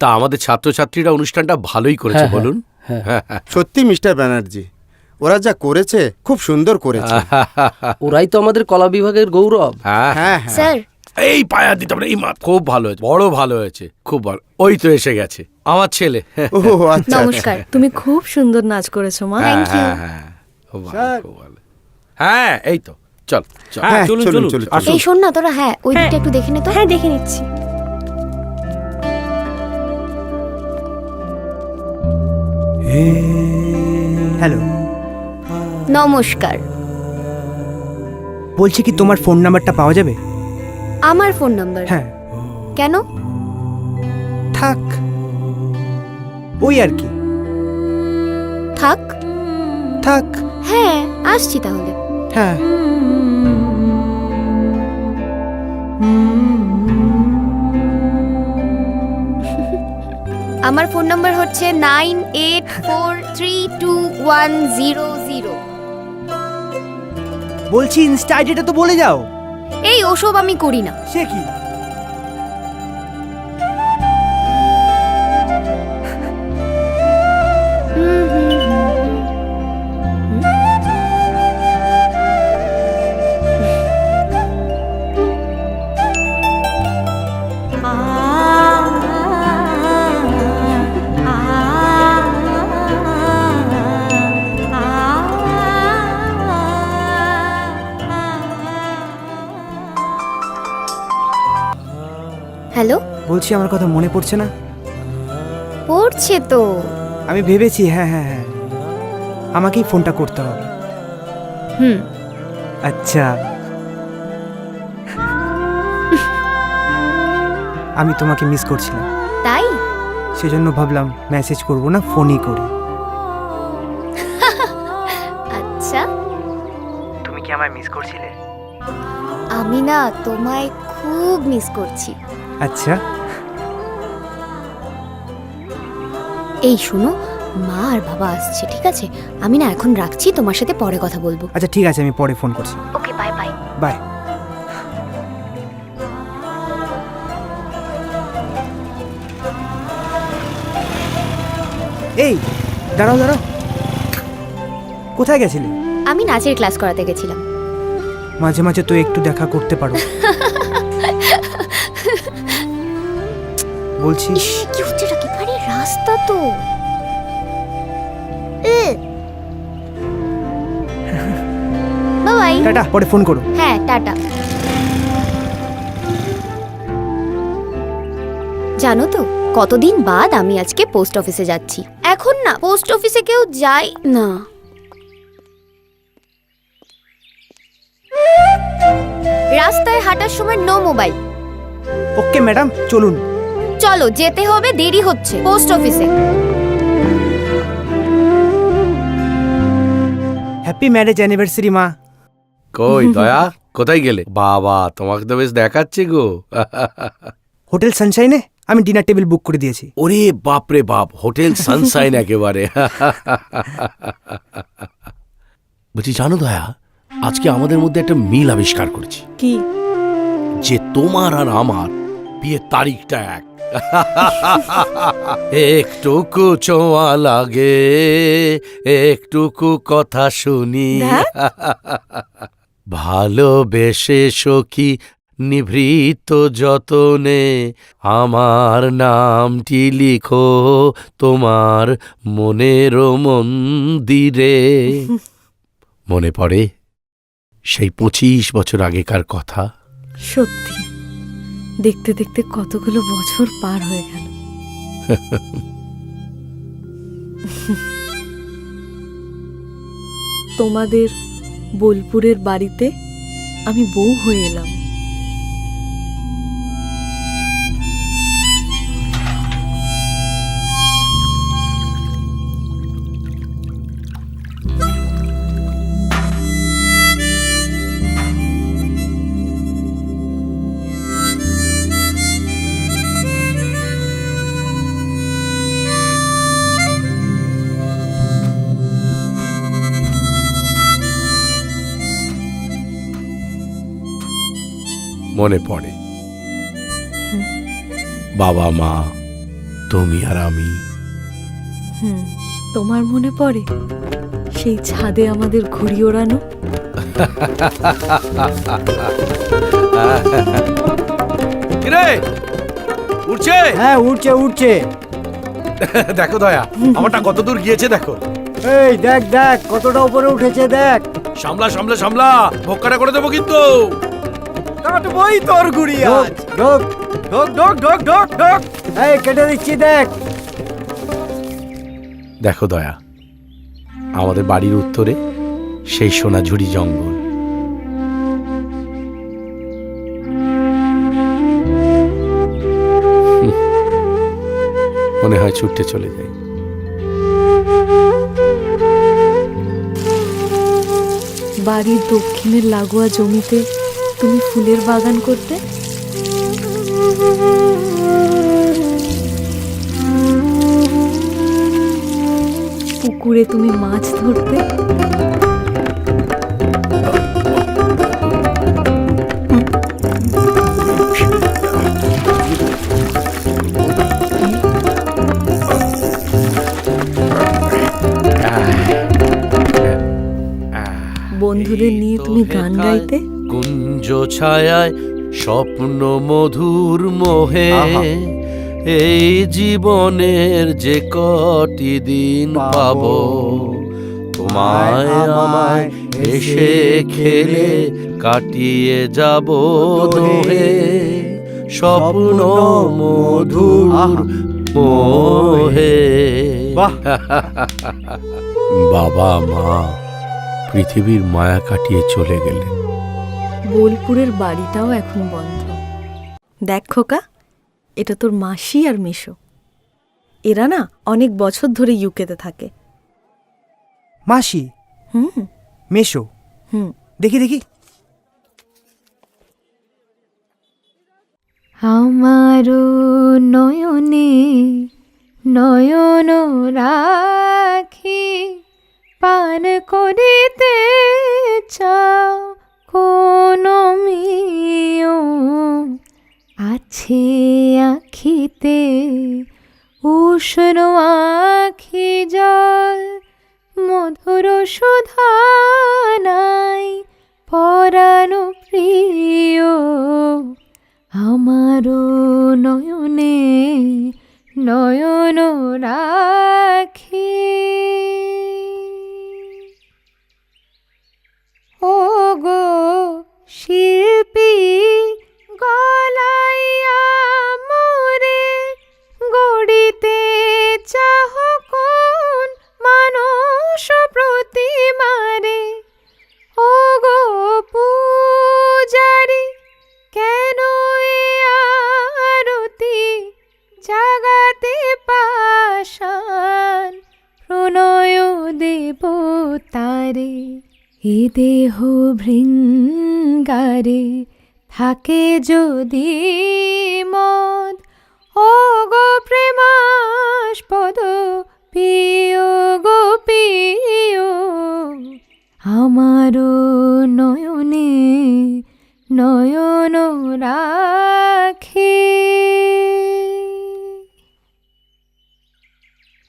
তা আমাদের ছাত্রছাত্রীরা অনুষ্ঠানটা ভালোই করেছে হ্যাঁ, বলুন। সত্যি মিস্টার ব্যানার্জি, ওরা যা করেছে খুব সুন্দর করেছে। ওরাই তো আমাদের কলা বিভাগের গৌরব। হ্যাঁ হ্যাঁ স্যার এই পায়া দিতে পারে, এই মা খুব ভালো হয়েছে, বড় ভালো হয়েছে, খুব ভালো। ওই তো এসে গেছে আমার ছেলে। ও আচ্ছা। নমস্কার, তুমি খুব সুন্দর নাচ করেছো মা। Thank you. হ্যাঁ, খুব ভালো, খুব ভালো। হ্যাঁ এই তো চল চল। হ্যাঁ, চলুন চলুন আসুন। এই শোন না তোরা, হ্যাঁ ওই দিকটা একটু দেখে নে তো। হ্যাঁ দেখে নিচ্ছি। হ্যালো, নমস্কার। বলছি কি তোমার ফোন নাম্বারটা পাওয়া যাবে? আমার ফোন নাম্বার? হ্যাঁ। কেন? থাক, ওই আর কি। থাক। থাক। হ্যাঁ আসছি তাহলে। হ্যাঁ। আমার ফোন নাম্বার হচ্ছে 98432100। বলছি ইনস্টা আইডিটা তো বলে যাও। এই ওসব আমি করি না। সে কি? হ্যালো, বলছি আমার কথা মনে পড়ছে না? পড়ছে তো। আমি ভেবেছি, হ্যাঁ হ্যাঁ হ্যাঁ, আমাকেই ফোনটা করতে হবে। হুম। আচ্ছা, আমি তোমাকে মিস করছিলাম, তাই? সেজন্য ভাবলাম মেসেজ করব না, ফোনই করি। আচ্ছা, তুমি কি আমায় মিস করছিলে? আমি না তোমায় খুব মিস করছি। আচ্ছা। এই শোনো, মা আর বাবা আসছে, ঠিক আছে? আমি না এখন রাখছি, তোমার সাথে পরে কথা বলবো। আচ্ছা ঠিক আছে, আমি পরে ফোন করছি। ওকে, বাই বাই। বাই। এই দাঁড়াও দাঁড়াও, কোথায় গেছিলে? আমি নাচের ক্লাস করাতে গেছিলাম। মাঝে মাঝে তো একটু দেখা করতে পারো। বলছি কি হচ্ছে এটা? কি আরে রাস্তা তো। বাই। টাটা, পরে ফোন করো। হ্যাঁ টাটা। জানো তো কতদিন বাদ আমি আজকে পোস্ট অফিসে যাচ্ছি। এখন না পোস্ট অফিসে কেউ যায় না। রাস্তায় হাঁটার সময় নো মোবাইল। ওকে ম্যাডাম, চলুন। চলো, যেতে হবে, দেরি হচ্ছে পোস্ট অফিসে। হ্যাপি ম্যারেজ অ্যানিভার্সারি মা। কই দয়া, কোথায় গেলে? বাবা, তোমাকে তো বেশ দেখাচ্ছে গো। হোটেল সানশাইনে আমি ডিনার টেবিল বুক করে দিয়েছি। ওরে বাপ রে বাপ, হোটেল সানশাইন একেবারে। বলছি জানো দয়া, আজকে আমাদের মধ্যে একটা মিল আবিষ্কার করেছি। কি? যে তোমার আর আমার বিয়ের তারিখটা এক। একটুকু ছোঁয়া লাগে, একটুকু কথা শুনি, ভালোবেসে সখী নিভৃত যতনে আমার নামটি লিখো তোমার মনের মন্দিরে। মনে পড়ে সেই 25 বছর আগেকার কথা? সত্যি, দেখতে দেখতে কতগুলো বছর পার হয়ে গেল। তোমাদের বোলপুরের বাড়িতে আমি বউ হয়ে এলাম। মনে পড়ে বাবা মা, তুমি আর আমি। তোমার মনে পড়ে সেই ছাদে আমাদের ঘুড়ি ওড়ানো? কিরে উঠছে? হ্যাঁ উঠছে উঠছে। দেখো দয়া, আমারটা কত দূর গিয়েছে দেখো। এই দেখ দেখ কতটা উপরে উঠেছে দেখ। সামলা সামলা সামলা, ভোক্কাটা করে দেবো কিন্তু। কাটবই তোর গুড়ি আজ। ঢোক ঢোক ঢোক ঢোক ঢোক ঢোক। এই কেটে দিচ্ছি দেখ। দেখো দয়া, আমাদের বাড়ির উত্তরে সেই সোনাঝুরি জঙ্গল। মনে হয় ছুটতে চলে যাই। বাড়ির দক্ষিণের লাগোয়া জমিতে তুমি ফুলের বাগান করতে, পুকুরে তুমি মাছ ধরতে, বন্ধুদের নিয়ে তুমি গান গাইতে, কুঞ্জ ছায়ায় স্বপ্ন মধুর মোহে এই জীবনের যে কটি দিন পাবো, তোমায় আমায় এসে খেলে কাটিয়ে যাব দোহে স্বপ্ন মধুর মোহে। বাবা মা পৃথিবীর মায়া কাটিয়ে চলে গেলেন। বোলপুরের বাড়িটাও এখন বন্ধ। দেখ খোকা, এটা তোর মাসি আর মেশো। এরা না অনেক বছর ধরে ইউকেতে থাকে। মাসি মেশো, দেখি দেখি। আমারও নয়নে নয়ন রাখি পান করিতে চাও কোন মিও, আছে আখিতে উষ্ণ আখি জল, মধুর সুধা নাই পরাণ প্রিয়। আমারও নয়নে নয়ন রাখি। ও গো শিল্পী গলাইয়া মোরে গড়িতে চাহ কোন মানুষ প্রতিমারে। ও গো পূজারি কেন এ আরতি জাগাতে পাষাণ প্রণয় দেবতারে। এ দেহ ভৃঙ্গারে থাকে যদি মদ, ও গো প্রেমাস্পদ পিয় গো পিয়। আমারও নয়নে নয়ন রাখি।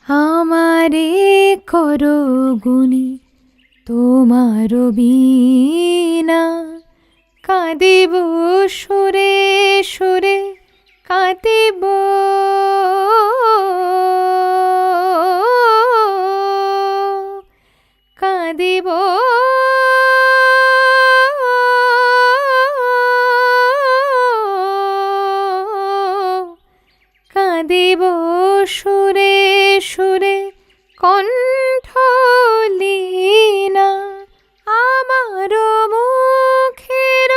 আমারে করো গুণী তোমার বিনা, কাঁদিব সুরে সুরে কাঁদিব। কাঁদিব কাঁদিব সুরে সুরে কণ্ঠ লীনা। আমার মুখের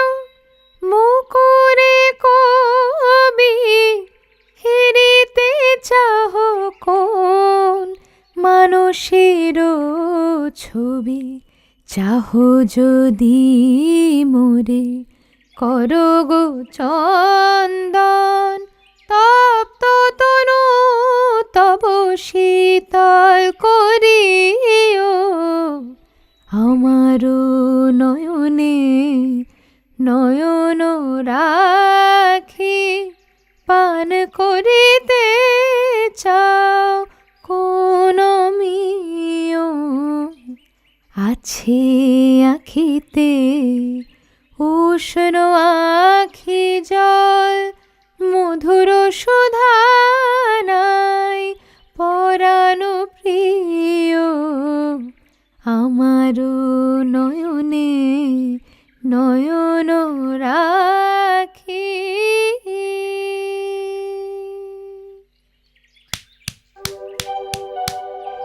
মুকুরে কবি হেরিতে চাহ কোন মানুষের ছবি। চাহ যদি মোরে করো গো চন্দন, তপ্ত তনু তব শীতল করিও। আমারও নয়নে নয়ন রাখি পান করিতে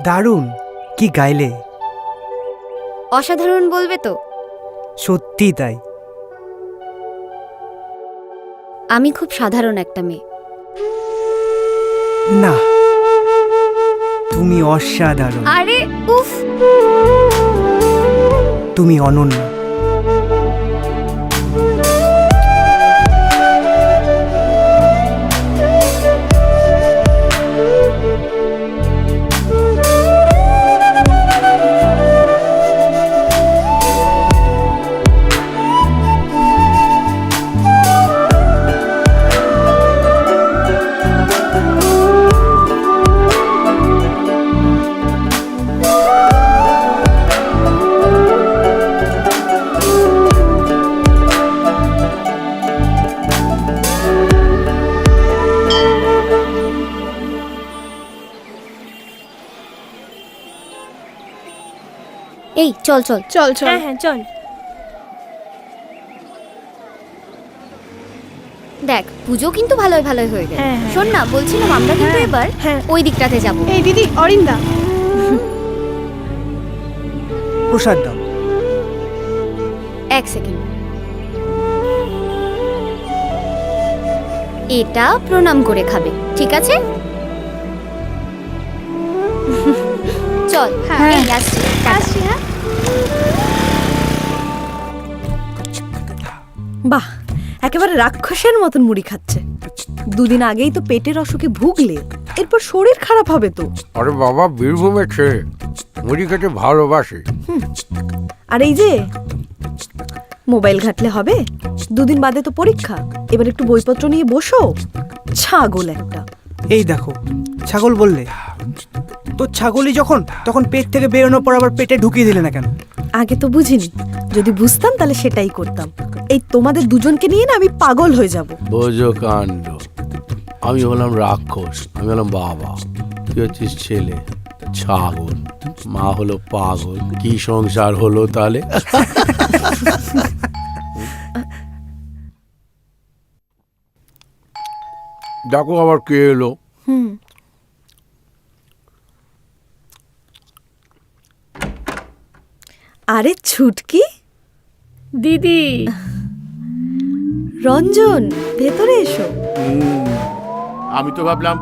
দারুণ, কি গাইলে! অসাধারণ বলবে তো? সত্যি তাই। আমি খুব সাধারণ একটা মেয়ে। না, তুমি অসাধারণ, আরে উফ, তুমি অনন্য। এই চল চল চল চল। হ্যাঁ হ্যাঁ চল। দেখ, পুজো কিন্তু ভালোই ভালোই হয়ে গেল। হ্যাঁ, হ্যাঁ। শোন না, বলছিলাম আমরা কিন্তু এবার ওই দিকটাতে যাব। এই দিদি, অরিন্দা, প্রসাদ দাও। এক সেকেন্ড, এটা প্রণাম করে খাবে, ঠিক আছে? চল, এই আসছি, আসছি। হ্যাঁ, বাহ, একেবারে রাক্ষসের মতন মুড়ি খাচ্ছে। দুদিন আগেই তো পেটের অসুখে ভুগলে, এরপর শরীর খারাপ হবে তো। আরে বাবা, বীরভূমে খেয়ে মুড়ি খেতে ভালোবাসি। আর এই যে মোবাইল ঘাটলে হবে? দুদিন বাদে তো পরীক্ষা, এবার একটু বইপত্র নিয়ে বসো। ছাগল একটা। এই দেখো, ছাগল বললে তো, ছাগলই যখন তখন পেট থেকে বেরোনোর পর আবার পেটে ঢুকিয়ে দিলে না কেন? আগে তো বুঝিনি, যদি বুঝতাম তাহলে সেটাই করতাম। এই তোমাদের দুজনকে নিয়ে না আমি পাগল হয়ে যাব। বোঝো কাণ্ড, আমি হলাম রাক্ষস, আমি হলাম বাবা, তুই হচ্ছিস ছেলে, ছাগল, মা হলো পাগল। কি সংসার হলো তাহলে? দেখো আবার কে এলো। আরে ছুটকি দিদি, রঞ্জন, ভেতরে এসো। আমি তো ভাবলাম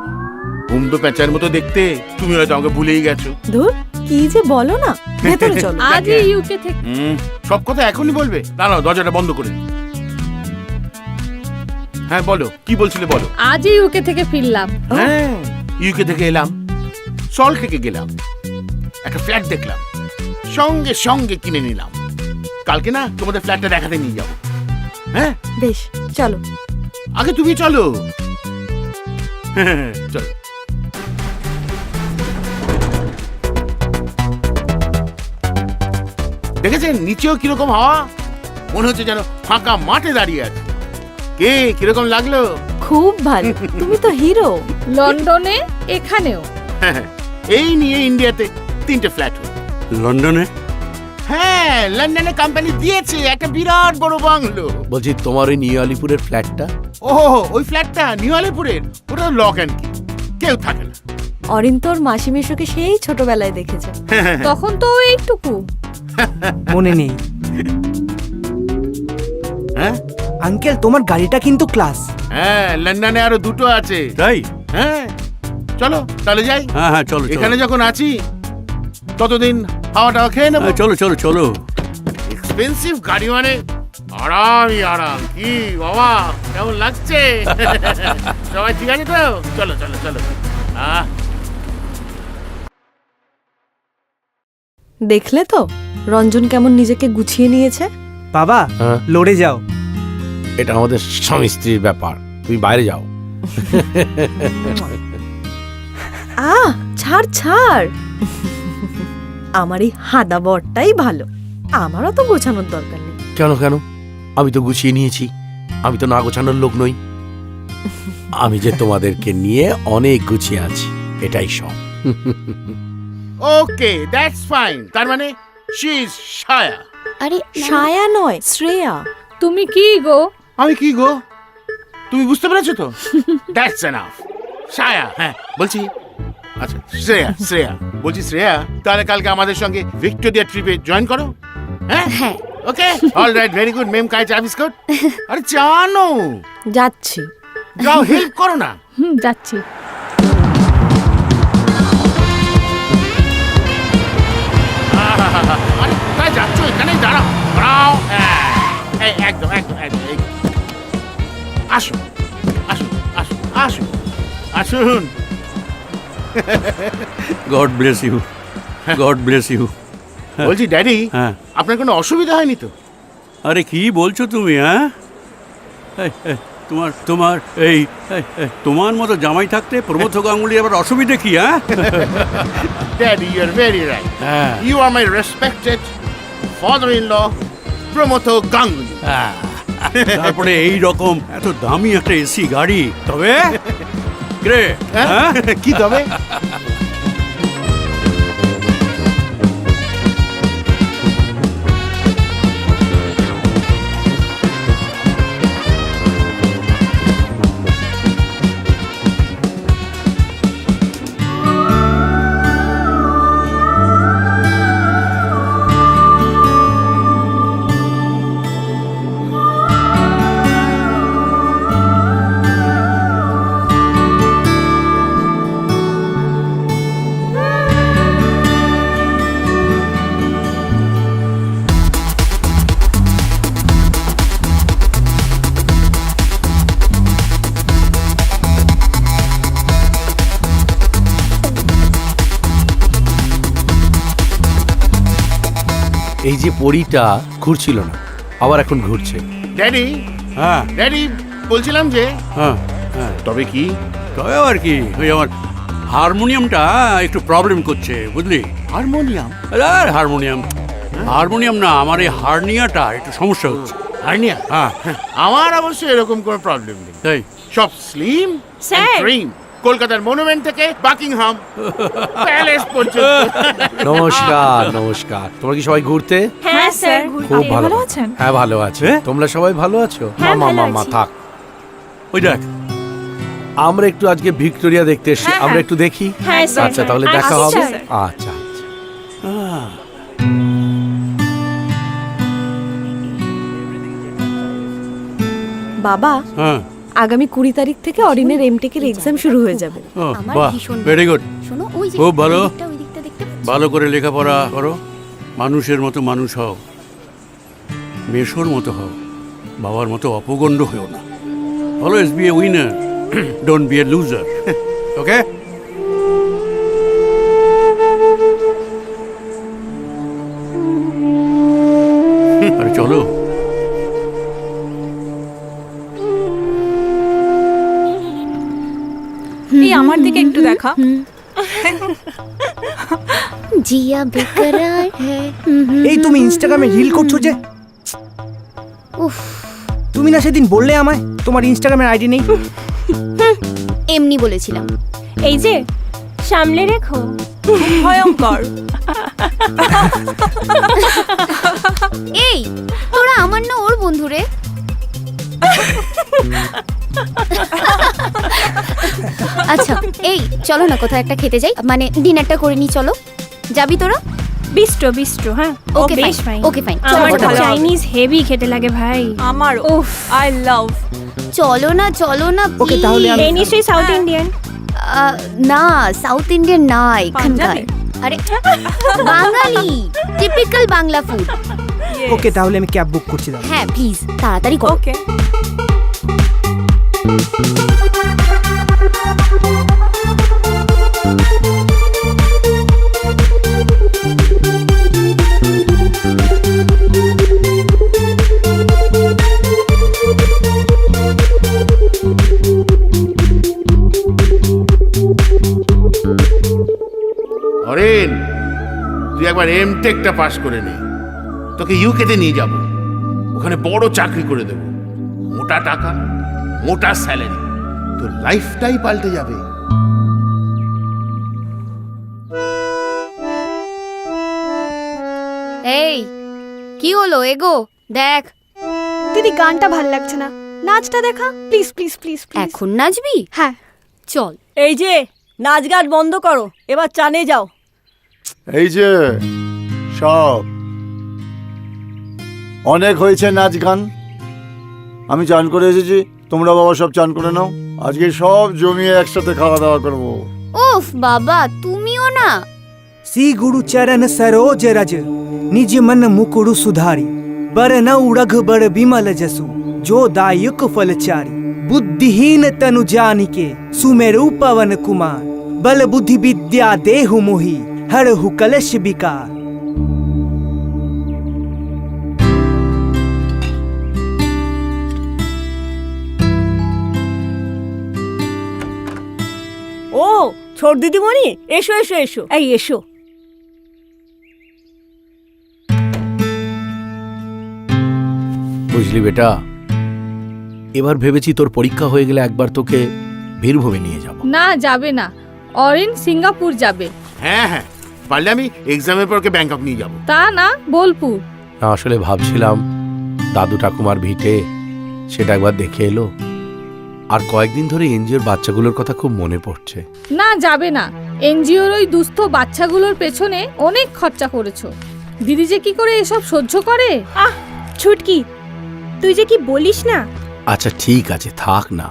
হুমদো প্যাঁচার মতো দেখতে, তুমি হয়তো আমাকে ভুলেই গেছো। ধুর, কি যে বলো না, ভেতরে চলো। আজই ইউকে থেকে। সব কথা এখনই বলবে? দাঁড়াও, দরজাটা বন্ধ করে দিই। হ্যাঁ বলো, কি বলছিলে বলো। আজই ইউকে থেকে ফিরলাম। হ্যাঁ, ইউকে থেকে এলাম, সল্ট থেকে গেলাম, একটা ফ্ল্যাট দেখলাম, সঙ্গে সঙ্গে কিনে নিলাম। কালকে না তোমাদের ফ্ল্যাটটা দেখাতে নিয়ে যাবো। হ্যাঁ বেশ, চলো। আগে তুমি চলো। চলো। দেখেছেন নিচেও কিরকম হাওয়া? মনে হচ্ছে যেন ফাঁকা মাঠে দাঁড়িয়ে আছে। কে কিরকম লাগলো? খুব ভালো, তুমি তো হিরো। লন্ডনে, এখানেও। এই নিয়ে ইন্ডিয়াতে 3টে ফ্ল্যাট হলো। লন্ডনে? হ্যাঁ, লন্ডনে কোম্পানি দিয়েছে একটা বিরাট বড় বাংলো। বলছি, তোমার ওই নিউ আলিপুরের ফ্ল্যাটটা? ও, ওই ফ্ল্যাটটা নিউ আলিপুরের, ওটা লক অ্যান্ড কি, কেউ থাকে না। অরিন তোর মাসি মেশোকে সেই ছোটবেলায় দেখেছে। তখন তো এইটুকু মনে নেই। হ্যাঁ আঙ্কেল, তোমার গাড়িটা কিন্তু ক্লাস। হ্যাঁ, লন্ডনে আরো 2টো আছে। তাই? হ্যাঁ, চলো তাহলে যাই। হ্যাঁ হ্যাঁ, চলো। এখানে যখন আছি ততদিন হাওয়াটা খেয়ে নেবো। চলো চলো চলো। এক্সপেন্সিভ গাড়ি মানে আরামই আরাম। কি বাবা, কেমন লাগছে? সবাই ঠিক আছে তো? চলো চলো চলো। দেখলে তো রঞ্জন কেমন নিজেকে গুছিয়ে নিয়েছে। বাবা, লড়ে যাও। এটা আমাদের স্বামী স্ত্রীর ব্যাপার, তুমি বাইরে যাও। ছাড় ছাড়, আমার এই হাদা বরটাই ভালো, আমারও তো গোছানোর দরকার নেই। কেন কেন, আমি তো গুছিয়ে নিয়েছি, আমি তো না গোছানোর লোক নই। আমি যে তোমাদেরকে নিয়ে অনেক গুছিয়ে আছি, এটাই সব। ওকে, দ্যাটস ফাইন। তার মানে শি ইজ ছায়া। আরে ছায়া নয়, শ্রেয়া। তুমি কি গো? আমি কি গো? তুমি বুঝতে পেরেছো তো? That's enough. ছায়া, হ্যাঁ বলছি আচ্ছা শ্রেয়া বলছি শ্রেয়া, তাহলে কালকে আমাদের সঙ্গে ভিক্টোরিয়া ট্রিপে জয়েন করো। হ্যাঁ ওকে, অল রাইট, ভেরি গুড। মেম খায় চা বিস্কুট? আরে জানো, যাচ্ছি। যাও হেল্প করো না। যাচ্ছি। আরে কোথায় যাচ্ছ? এখানেই দাঁড়াও, দাঁড়াও। এই একদম একদম একদম এই। আসুন আসুন আসুন আসুন আসুন। God bless you, God bless you. বলছি ড্যাডি, হ্যাঁ, আপনার কোনো অসুবিধা হয়নি তো? আরে কি বলছো তুমি? হ্যাঁ, তোমার তোমার এই তোমার মতো জামাই থাকতে প্রমথ গাঙ্গুলি আবার অসুবিধা কি? হ্যাঁ daddy, you are very right. You are my respected father-in-law Pramatha Ganguly. তারপরে এই রকম এত দামি একটা এসি গাড়ি, তবে গ্রেট। হ্যাঁ, কি তবে? এই যে পরীটা ঘুরছিল না, আবার এখন ঘুরছে। ড্যাডি, হ্যাঁ ড্যাডি বলছিলাম যে, হ্যাঁ হ্যাঁ, তবে কি? তবে আর কি, ওই আমার হারমোনিয়ামটা একটু প্রবলেম করছে, বুঝলি? হারমোনিয়াম? আরে হারমোনিয়াম, হারমোনিয়াম না, আমার এই হার্নিয়াটা একটু সমস্যা হচ্ছে। হার্নিয়া? হ্যাঁ, আমার অবশ্য এরকম কোনো প্রবলেম নেই। তাই সব স্লিম স্যার। ড্রিম। কলকাতার মনুমেন্ট থেকে বাকিংহাম প্যালেস পর্যন্ত। নমস্কার নমস্কার। তোমরা কি সবাই ঘুরতে? হ্যাঁ স্যার। খুব ভালো আছেন? হ্যাঁ ভালো আছে। তোমরা সবাই ভালো আছো? মামা থাক, ওই দেখ, আমরা একটু আজকে ভিক্টোরিয়া দেখতে এসেছি, আমরা একটু দেখি। হ্যাঁ স্যার। আচ্ছা তাহলে দেখা আসছি, হবে। স্যার। আচ্ছা বাবা, হ্যাঁ, আগামী 20 তারিখ থেকে অরিনের এমটেকের এক্সাম শুরু হয়ে যাবে। ও বাহ, ভেরি গুড, খুব ভালো। ভালো করে লেখাপড়া করো, মানুষের মতো মানুষ হও, মেশোর মতো হও, বাবার মতো অপগণ্ড হও না। Always be a winner, don't be a loser. Okay? আরে চলো। এই আমার দিকে একটু দেখা। জিয়া বেকরার হ্যায়। এই তুমি ইনস্টাগ্রামে রিল করছো যে? উফ, তুমি না সেদিন বললে আমায় তোমার ইনস্টাগ্রামের আইডি নেই? এমনি বলেছিলাম। এই যে সামলে রেখো, ভয়ঙ্কর। এই তোরা আমার না ওর বন্ধু রে। আচ্ছা এই চলো না কোথাও একটা খেতে যাই, মানে ডিনারটা করে নি। চলো, যাবি তোরা? Bistro bistro. হ্যাঁ ওকে বেশ ফাইন। Okay fine. আমার চাইনিজ হেভি খেতে লাগে ভাই। আমার উফ, আই লাভ। চলো না ওকে তাহলে এই নিশ্চয়ই সাউথ ইন্ডিয়ান। না সাউথ ইন্ডিয়ান না, এখানকার। আরে বাঙালি, টিপিক্যাল বাংলা ফুড। ওকে তাহলে আমি ক্যাব বুক করছি। দাও। হ্যাঁ প্লিজ তাড়াতাড়ি করো। ওকে। হরেন, তুই একবার এমটেকটা পাস করে নে, তোকে ইউকেতে নিয়ে যাব। ওখানে বড় চাকরি করে দেব, মোটা টাকা, মোটা স্যালারি, তোর লাইফটাই পাল্টে যাবে। এই কি হলো? এগো দেখ। দিদি গানটা ভাল লাগছে না, নাচটা দেখা প্লিজ প্লিজ প্লিজ। এখন নাচবি? হ্যাঁ চল। এই যে নাচ গান বন্ধ করো, এবার চানে যাও। এই যে সব অনেক হয়েছে নাচ গান, আমি চান করে এসেছি, তোমরা বাবা সব চান করে নাও। আজকে সব জমিয়ে একসাথে খাওয়া দাওয়া করবো। উফ বাবা, তুমিও না। श्री गुरु चरण सरोज रज निज मन मुकुरु सुधारी बरनउ रघुबर बिमल जसु जो दायुक फलचारी बुद्धिहीन तनु जानिके सुमेरु पवन कुमार बल बुद्धि विद्या देहु मोहि हरहु कलश विकार। ও ছোট দিদিমণি, এসো এসো এসো, এই এসো। বুঝলি বেটা, এবার ভেবেছি তোর পরীক্ষা হয়ে গেলে একবার তোকে বীরভূমে নিয়ে যাব। না, যাবে না। অরিন সিঙ্গাপুর যাবে। হ্যাঁ হ্যাঁ, পারলে আমি এক্সামের পর ওকে ব্যাংকক নিয়ে যাব। তা না, বোলপুর। আসলে ভাবছিলাম দাদু ঠাকুমার ভিটে, সেটা একবার দেখে এলো। আর কয়েকদিন ধরে এনজিওর বাচ্চাগুলোর কথা খুব মনে পড়ছে। না, যাবে না। এনজিওর ওই দুস্থ বাচ্চাগুলোর পেছনে অনেক খরচা করেছো। দিদি যে কি করে এসব সহ্য করে। আহ ছুটকি, তুই যে কি বলিস না। আচ্ছা ঠিক আছে, থাক না।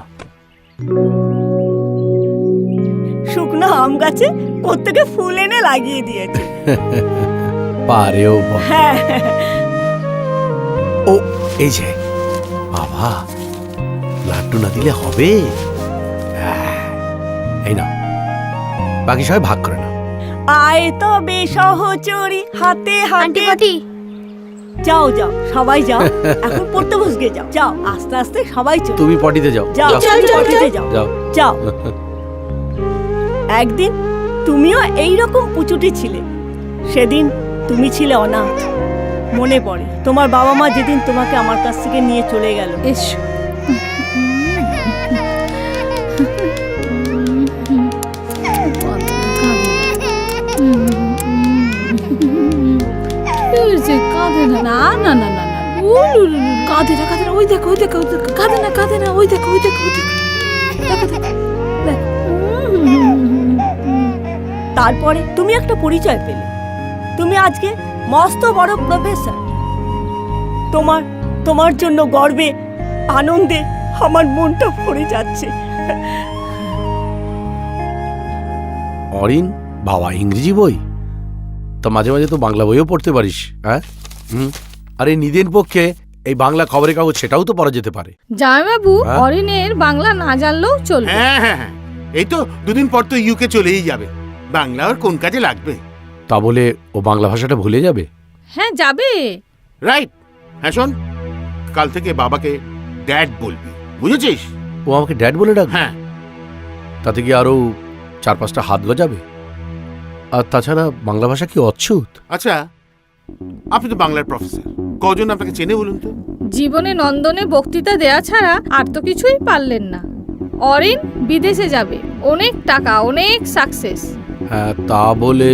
শুকনো আম গাছে প্রত্যেকে ফুল এনে লাগিয়ে দিয়েছে। পারেও বল। হ্যাঁ, ও এই যে বাবা, লাড্ডু না দিলে হবে? এই না, বাকি সবাই ভাগ করে না। আয় তবে সহচরি হাতে হাতে। আন্টি, যাও যাও, সবাই যাও, এখন পড়তে বসগে যাও। যাও, আস্তে আস্তে সবাই চলো। তুমি পটিতে যাও। যাও, যাও। পটিতে যাও। যাও। যাও। একদিন তুমিও এইরকম পুচুটি ছিলে, সেদিন তুমি ছিলে অনাথ। মনে পড়ে তোমার বাবা মা যেদিন তোমাকে আমার কাছ থেকে নিয়ে চলে গেল। এসো। কাঁদে না, না না না না না, কাঁদে না, কাঁদে না। ওই দেখো, ওই দেখো, কাঁদে না, কাঁদে না। ওই দেখো, ওই দেখো, ওই দেখো, দেখো দেখো। তারপরে তুমি একটা পরিচয় পেলে, তুমি আজকে মস্ত বড় প্রফেসর। তোমার জন্য গর্বে আনন্দে আমার মনটা ভরে যাচ্ছে। অরিন, বাবা ইংরেজি বই তো মাঝে মাঝে তো বাংলা বইও পড়তে পারিস। হ্যাঁ, আরে নিদেন পক্ষে এই বাংলা খবরের কাগজ সেটাও তো পড়া যেতে পারে। জামাইবাবু, অরিনের বাংলা না জানলেও চলবে। হ্যাঁ হ্যাঁ হ্যাঁ, এই তো দুদিন পর তো ইউকে চলেই যাবে, বাংলা আর কোন কাজে লাগবে? তা বলে ও বাংলা ভাষাটা ভুলে যাবে? হ্যাঁ, যাবে। রাইট। হ্যাঁ শোন, কাল থেকে বাবাকে ড্যাড বলবি, বুঝেছিস? ও আমাকে ড্যাড বলে ডাক? হ্যাঁ। তাতে কি আরো 4-5টা হাত গজাবে? আর তাছাড়া বাংলা ভাষা কি অচ্ছুত? আচ্ছা, আপনি তো বাংলার প্রফেসর, কজন আপনাকে চেনে বলুন তো? জীবনে নন্দনে বক্তৃতা দেয়া ছাড়া আর তো কিছুই পারলেন না। অরিন বিদেশে যাবে, অনেক টাকা, অনেক সাকসেস। হ্যাঁ, তা বলে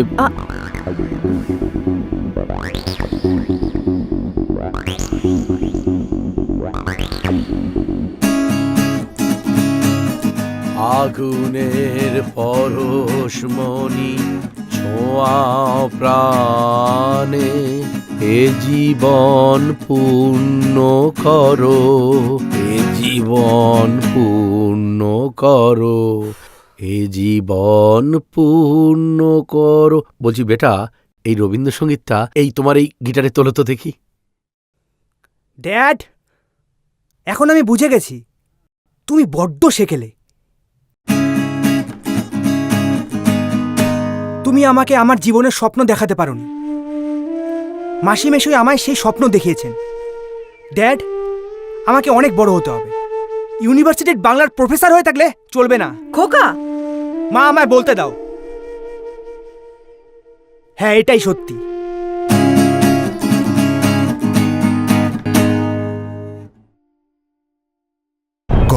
আগুনের পরশমণি ছোঁয়া প্রাণে, এ জীবন পূর্ণ করো, এ জীবন পূর্ণ করো, এ জীবন পূর্ণ করো। বলছি বেটা, এই রবীন্দ্রসঙ্গীতটা এই তোমার এই গিটারে তোলো তো দেখি। ড্যাড, এখন আমি বুঝে গেছি তুমি বড্ড শেখেলে। তুমি আমাকে আমার জীবনের স্বপ্ন দেখাতে পারোনি। মাসি মেশোই আমায় সেই স্বপ্ন দেখিয়েছেন। ড্যাড, আমাকে অনেক বড় হতে হবে। ইউনিভার্সিটির বাংলার প্রফেসর হয়ে থাকলে চলবে না। খোকা, মা আমায় বলতে দাও। হ্যাঁ, এটাই সত্যি।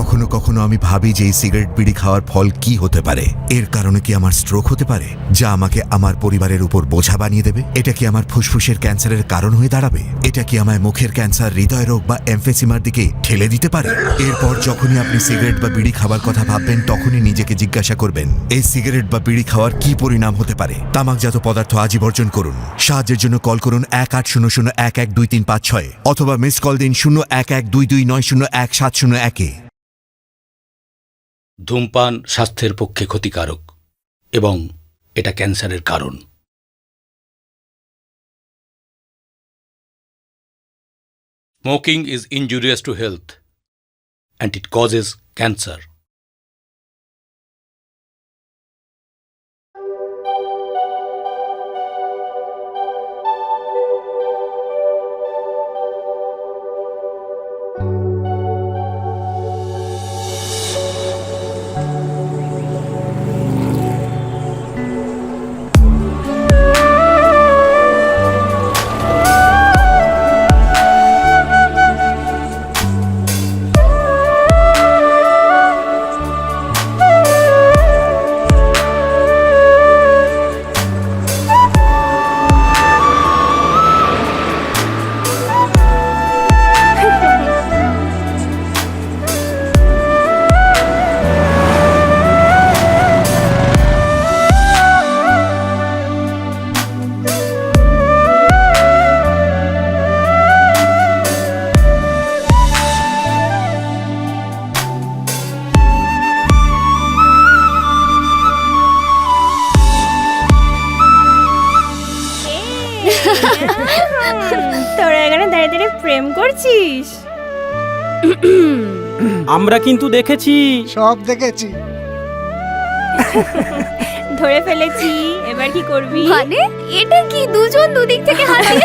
কখনো কখনো আমি ভাবি যে এই সিগারেট বিড়ি খাওয়ার ফল কি হতে পারে। এর কারণে কি আমার স্ট্রোক হতে পারে, যা আমাকে আমার পরিবারের উপর বোঝা বানিয়ে দেবে? এটা কি আমার ফুসফুসের ক্যান্সারের কারণ হয়ে দাঁড়াবে? এটা কি আমায় মুখের ক্যান্সার, হৃদয় রোগ বা এমফেসিমার দিকে ঠেলে দিতে পারে? এরপর যখনই আপনি সিগারেট বা বিড়ি খাওয়ার কথা ভাববেন, তখনই নিজেকে জিজ্ঞাসা করবেন, এই সিগারেট বা বিড়ি খাওয়ার কি পরিণাম হতে পারে। তামাকজাত পদার্থ আজই বর্জন করুন। সাহায্যের জন্য কল করুন 1800-112356 অথবা মিস কল দিন 01122901-701-এ। ধূমপান স্বাস্থ্যের পক্ষে ক্ষতিকারক এবং এটা ক্যান্সারের কারণ। Smoking is injurious to health and it causes cancer. তোরা এখানে দাঁড়িয়ে দাঁড়িয়ে প্রেম করছিস? আমরা কিন্তু দেখেছি, সব দেখেছি। ধরে ফেলেছি, এবার কি করবি? মানে এটা কি দুজন দুদিক থেকে হাসি?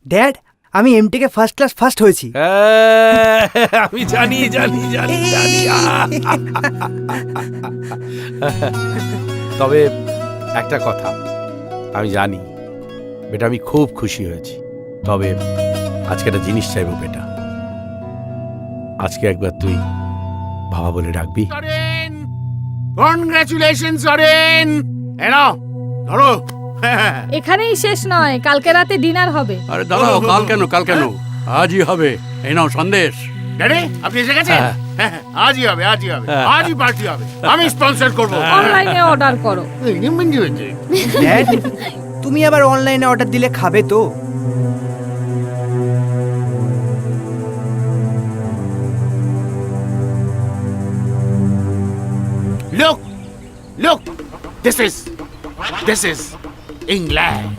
ড্যাড, আমি এমটিকে ফার্স্ট ক্লাস ফার্স্ট হয়েছি। আমি জানি জানি জানি জানি তবে একটা কথা আমি জানি বেটা, আমি খুব খুশি হয়েছি। তবে আজকে একটা জিনিস চাইবো বেটা, আজকে একবার তুই বাবা বলে ডাকবি। কনগ্রাচুলেশন সরেন। এনাও ধরো। এখানেই শেষ নয়, কালকে রাতে ডিনার হবে। আরে দাঁড়াও, কাল কেন? কাল কেন? আজই হবে। এই নাও সন্দেশ। ড্যাডি আপনি এসে গেছেন? আজই হবে, আজই হবে, আজই পার্টি হবে। আমি স্পন্সর করব। অনলাইনে অর্ডার করো। ড্যাড, তুমি আবার অনলাইনে অর্ডার দিলে খাবে তো? Look, look, this is England,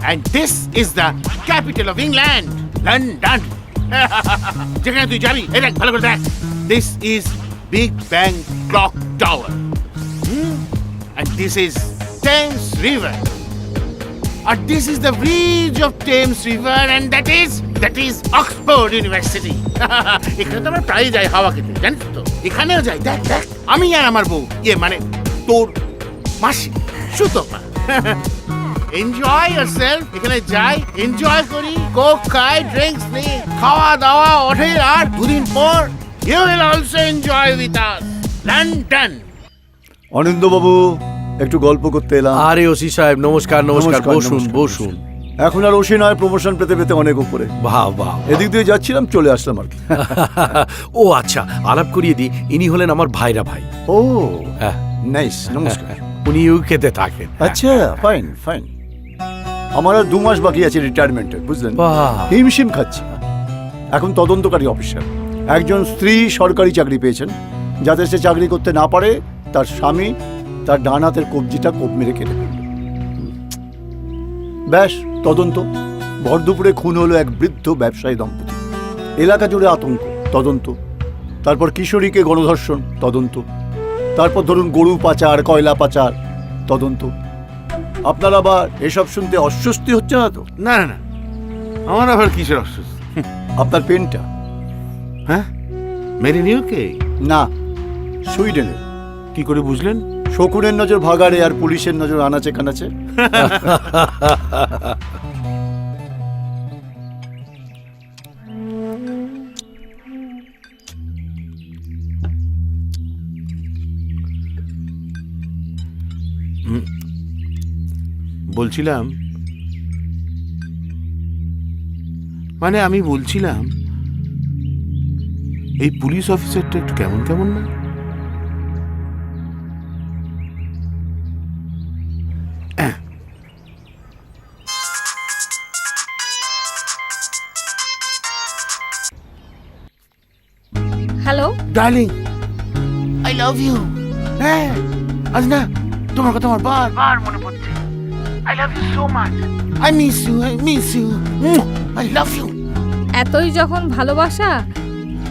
and this is the capital of England, London. যেখানে তুই যাবি, এই দেখ ভালো করে দেখ। This is Big Bang Clock Tower, and this is Thames River, and this is the bridge of Thames River, and that is Oxford University. এখানে তো আমরা প্রায় যাই হাওয়া খেতে, জানিস তো? এখানেও যাই, দেখ দেখ, আমি আর আমার বউ, মানে তোর মাসি সুতপা। Enjoy yourself. এখানে যাই, এনজয় করি, কোক খাই, ড্রিঙ্কস নিই, খাওয়া দাওয়া ওঠে, আর দুদিন পর you will also enjoy with us. London. অনিন্দবাবু, একটু গল্প করতে এলাম। আরে ওসি সাহেব নমস্কার। নমস্কার, বসুন বসুন। এখন আর ওসি নয়, প্রমোশন পেতে পেতে অনেক উপরে। বাহ বাহ। এদিক দিয়ে যাচ্ছিলাম, চলে আসলাম আর কি। ও আচ্ছা, আলাপ করিয়ে দিই, ইনি হলেন আমার ভাইরা ভাই। ও নাইস, নমস্কার। উনি ইউকেতে থাকেন। আচ্ছা, ফাইন ফাইন। আমার আর 2 মাস বাকি আছে রিটায়ারমেন্টের, বুঝলেন? বাহ। হিমশিম খাচ্ছি। এখন তদন্তকারী অফিসার। একজন স্ত্রী সরকারি চাকরি পেয়েছেন, যাতে সে চাকরি করতে না পারে তার স্বামী তার ডান হাতের কবজিটা কোপ মেরে কেটে ফেলল। ব্যাস, তদন্ত। ভর দুপুরে খুন হলো এক বৃদ্ধ ব্যবসায়ী দম্পতি। এলাকা জুড়ে আতঙ্ক, তদন্ত। তারপর কিশোরীকে গণধর্ষণ, তদন্ত। তারপর ধরুন গরু পাচার, কয়লা পাচার, তদন্ত। আপনার আবার এসব শুনতে অস্বস্তি হচ্ছে না তো? না না না, আমার আবার কিসের অস্বস্তি? আপনার পেনটা। হ্যাঁ, মেরি নিউকে? না, সুইডেনে। কি করে বুঝলেন? শকুনের নজর ভাগাড়ে আর পুলিশের নজর আনাচে কানাচে। বলছিলাম, মানে আমি বলছিলাম এই পুলিশ অফিসারটা একটু কেমন কেমন না? Hello darling, I love you. হ্যাঁ, আজ না তোমার কথা আমার বারবার মনে পড়ছে। I love you so much. I miss you, I miss you, I love you. এতই যখন ভালোবাসা,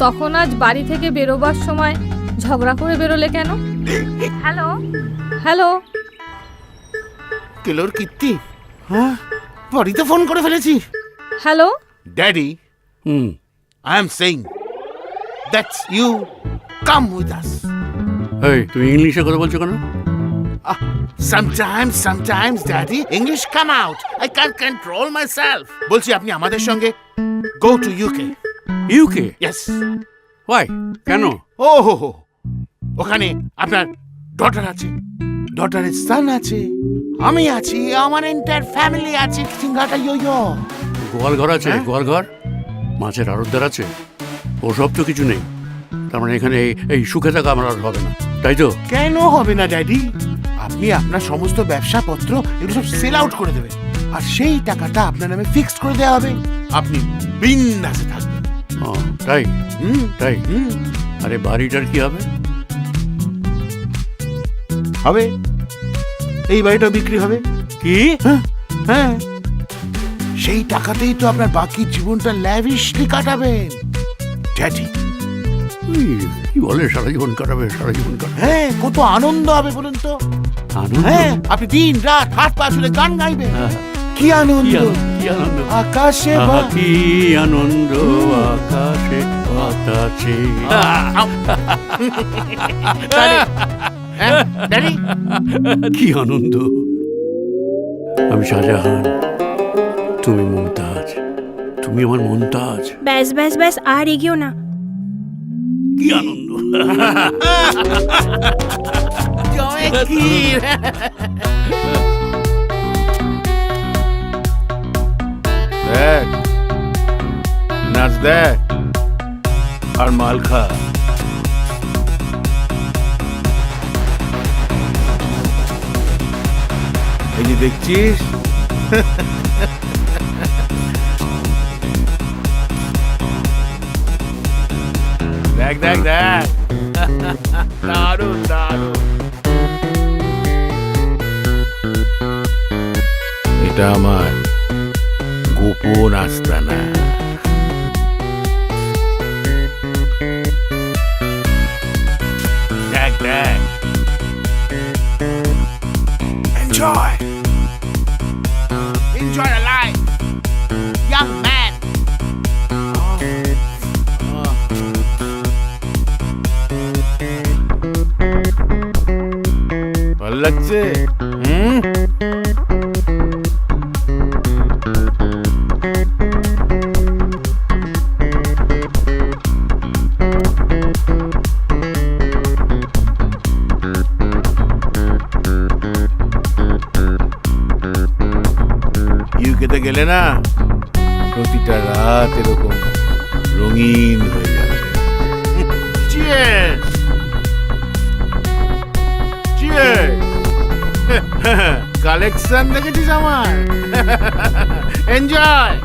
তখন আজ বাড়ি থেকে বেরোবার সময় ঝগড়া করে বেরোলে কেন? হ্যালো হ্যালো কেলোর কীর্তি, হ্যাঁ বাড়িতে ফোন করে ফেলেছি। Hello daddy, I am saying that's you come with us. এই, তুমি ইংলিশে কথা বলছো কেন? Sometimes, Daddy, English come out. I can't control myself. বলছি আপনি আমাদের সঙ্গে go to UK. UK? Yes. Why? কেন? ওহো, ওখানে আপনার ডটার আছে, ডটারের সান আছে, আমি আছি, আমার এন্টায়ার ফ্যামিলি আছে। সিঙ্গাটা ইয়ো। গোয়াল ঘর আছে? গোয়াল ঘর, মাছের আড়তদার আছে, ওসব তো কিছু নেই। তার মানে এখানে এই সুখে থাকা আমার আর হবে না, তাই তো? কেন হবে না ড্যাডি? আপনি আপনার সমস্ত ব্যবসাপত্র এগুলো সব সেল আউট করে দেবেন, আর সেই টাকাটা আপনার নামে ফিক্সড করে দেওয়া হবে। আপনি বিন্দাসে থাকবেন। তাই? তাই? আরে বাড়িটার কি হবে? হবে, এই বাড়িটা বিক্রি হবে। কি? হ্যাঁ, সেই টাকাতেই তো আপনার বাকি জীবনটা ল্যাভিশলি কাটাবেন ড্যাডি। কি বলে সারা জীবন কাটাবে? সারা জীবন কাটাবে? হ্যাঁ, কত আনন্দ হবে বলুন তো। আনন্দ? হ্যাঁ, আপনি দিন রাত হাত পা ছুড়ে গান গাইবেন। কি আনন্দ, কি আনন্দ আকাশে কি আনন্দ আকাশে বাতাসে। ড্যাডি, কি আনন্দ! আমি শাহজাহান, তুমি মুমতাজ, তুমি আমার মুমতাজ। ব্যাস ব্যাস ব্যাস, আর এগিয়েও না। কি আনন্দ! দেখ, নাচ দেখ আর মাল খা। এই যে দেখছিস, দেখ দেখ দেখ, দারুণ দারুণ। এটা আমার গোপন আস্তানা। দেখ দেখ, enjoy, enjoy the life, young man. ভালো লাগছে? ইউকেতে গেলে না, প্রতিটা রাত এরকম রঙিন হয়ে যাবে। Cheers! Cheers! কালেকশন দেখেছিস আমার? এনজয়।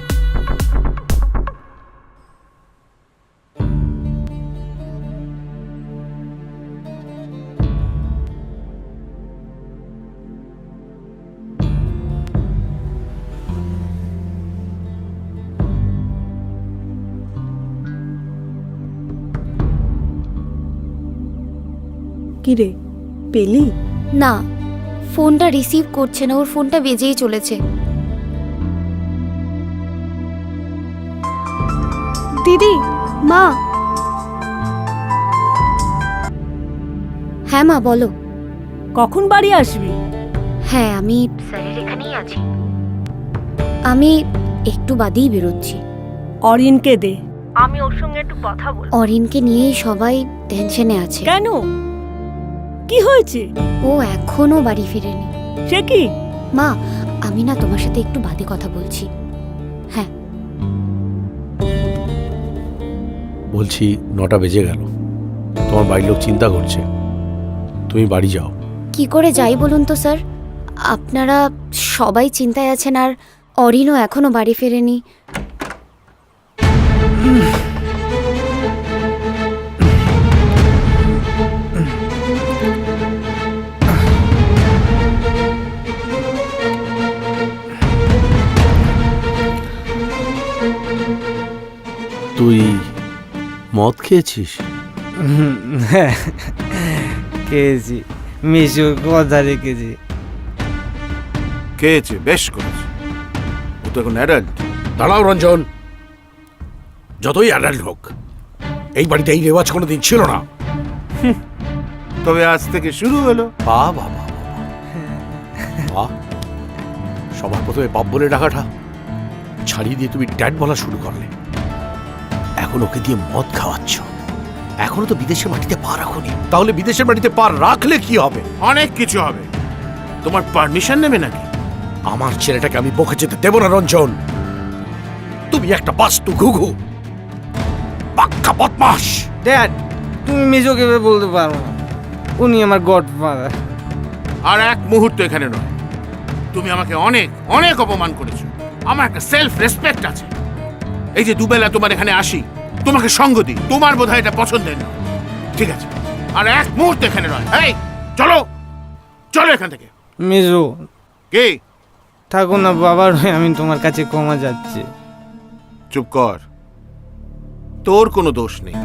কিরে, পেলি? না, ফোনটা রিসিভ করছে না, ওর ফোনটা বেজেই চলেছে। দিদি, মা। হ্যাঁ মা বলো। কখন বাড়ি আসবি? হ্যাঁ আমি স্যারের এখানেই আছি। আমি একটু বাদেই বেরোচ্ছি। অরিনকে দে, আমি ওর সঙ্গে একটু কথা বলবো। অরিনকে নিয়েই সবাই টেনশনে আছে। কেন, কি হয়েছে? ও এখনো বাড়ি ফিরেনি। সে কি? মা আমি না তোমার সাথে একটু বাদে কথা বলছি। হ্যাঁ বলছি 9টা বেজে গেল, তোমার বাড়ির লোক চিন্তা করছে, তুমি বাড়ি যাও। কি করে যাই বলুন তো স্যার? আপনারা সবাই চিন্তায় আছেন আর অরিনও এখনো বাড়ি ফেরেনি। তুই মদ খেয়েছিস? খেয়েছি, মিশুর কথা রেখেছি। খেয়েছে, বেশ করেছে। ও তো এখন অ্যাডাল্ট। দাঁড়াও রঞ্জন, যতই অ্যাডাল্ট হোক এই বাড়িতে এই রেওয়াজ কোনোদিন ছিল না। তবে আজ থেকে শুরু হলো। বাবা সবার প্রথমে বাপ বলে ডাকাটা ছাড়িয়ে দিয়ে তুমি ড্যাড বলা শুরু করলে, এখন ওকে দিয়ে মদ খাওয়াচ্ছ। এখনো তো বিদেশের মাটিতে পা রাখোনি, তাহলে বিদেশের মাটিতে পা রাখলে কি হবে? অনেক কিছু হবে। তোমার পারমিশন নেবে নাকি? আমার ছেলেটাকে আমি বকে যেতে দেব না রঞ্জন। তুমি একটা বাস্তু ঘুঘু, পাক্কা বদমাস। ড্যাড, তুমি মেজোকে বলতে পারো না, উনি আমার গডফাদার। আর এক মুহূর্ত এখানে নয়। তুমি আমাকে অনেক অনেক অপমান করেছো। আমার একটা সেলফ রেসপেক্ট আছে। এই যে দুবেলা তোমার এখানে আসি, তোমাকে সঙ্গ দিই, তোমার বোধহয় এটা পছন্দের না। ঠিক আছে, আর এক মুহূর্ত এখানে নয়। এই চলো, চলো এখান থেকে। মেজো কি? থাকো না বাবার হয়ে, আমি তোমার কাছে ক্ষমা যাচ্ছি। চুপ কর, তোর কোনো দোষ নেই।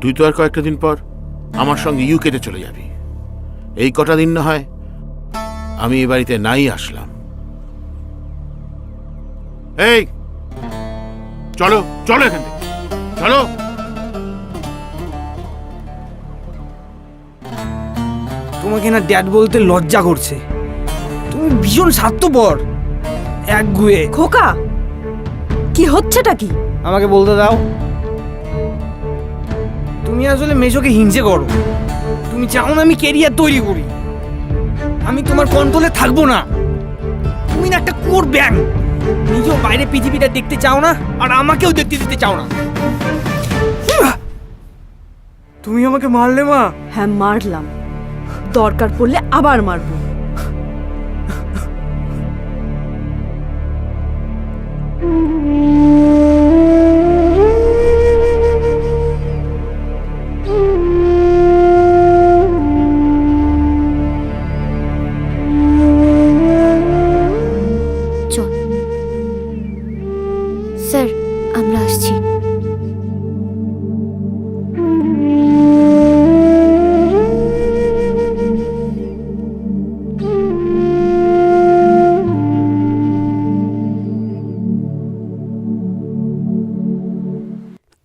তুই তো আর কয়েকটা দিন পর আমার সঙ্গে ইউকেতে চলে যাবি। এই কটা দিন না হয় আমি এই বাড়িতে নাই আসলাম। এই চলো, চলো এখান থেকে, চলো। তোমাকে না ড্যাড বলতে লজ্জা করছে, তুমি ভীষণ স্বার্থপর, একগুয়ে। খোকা, কি হচ্ছেটা কি? আমাকে বলতে দাও। তুমি আসলে মেজোকে হিংসে করো। তুমি চাও না আমি কেরিয়ার তৈরি করি। আমি তোমার কন্ট্রোলে থাকবো না। তুমি না একটা কোর ব্যাং, নিজেও বাইরে পৃথিবীটা দেখতে চাও না আর আমাকেও দেখতে দিতে চাও না। তুমি আমাকে মারলে মা। হ্যাঁ মারলাম, দরকার পড়লে আবার মারবো। চল স্যার, আমরা আসছি।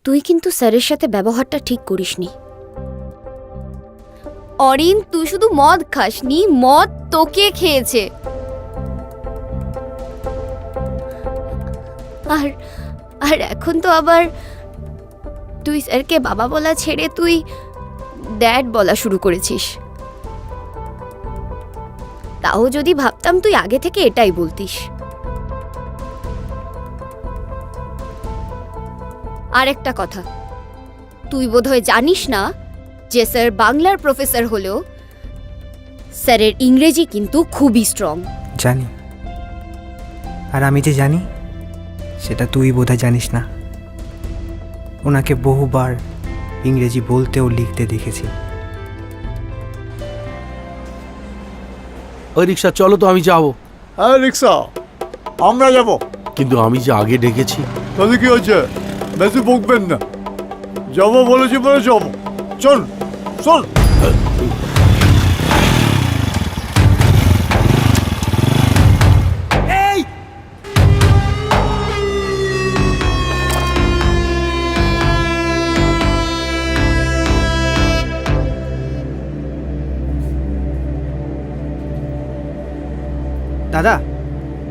তুই কিন্তু স্যারের সাথে ব্যবহারটা ঠিক করিসনি। অরিন, তুই শুধু মদ খাসনি, মদ তোকে খেয়েছে। আর আর এখন তো আবার তুই স্যারকে বাবা বলা ছেড়ে তুই ড্যাড বলা শুরু করেছিস। তাও যদি ভাবতাম তুই আগে থেকে এটাই বলতিস। আর একটা কথা, তুই বোধহয় জানিস না যে স্যার বাংলার প্রফেসর হলেও স্যারের ইংরেজি কিন্তু খুবই স্ট্রং। জানি, আর আমি যে জানি সেটা তুই বোধহয় জানিস না। ওনাকে বহুবার ইংরেজি বলতে ও লিখতে দেখেছি। ওই রিক্সা চলো তো, আমি যাবো। হ্যাঁ রিক্সা, আমরা যাব। কিন্তু আমি যে আগে ডেকেছি। তাহলে কি হচ্ছে? বেশি বকবেন না, যাবো বলেছি বলে যাবো। চল চল। দাদা,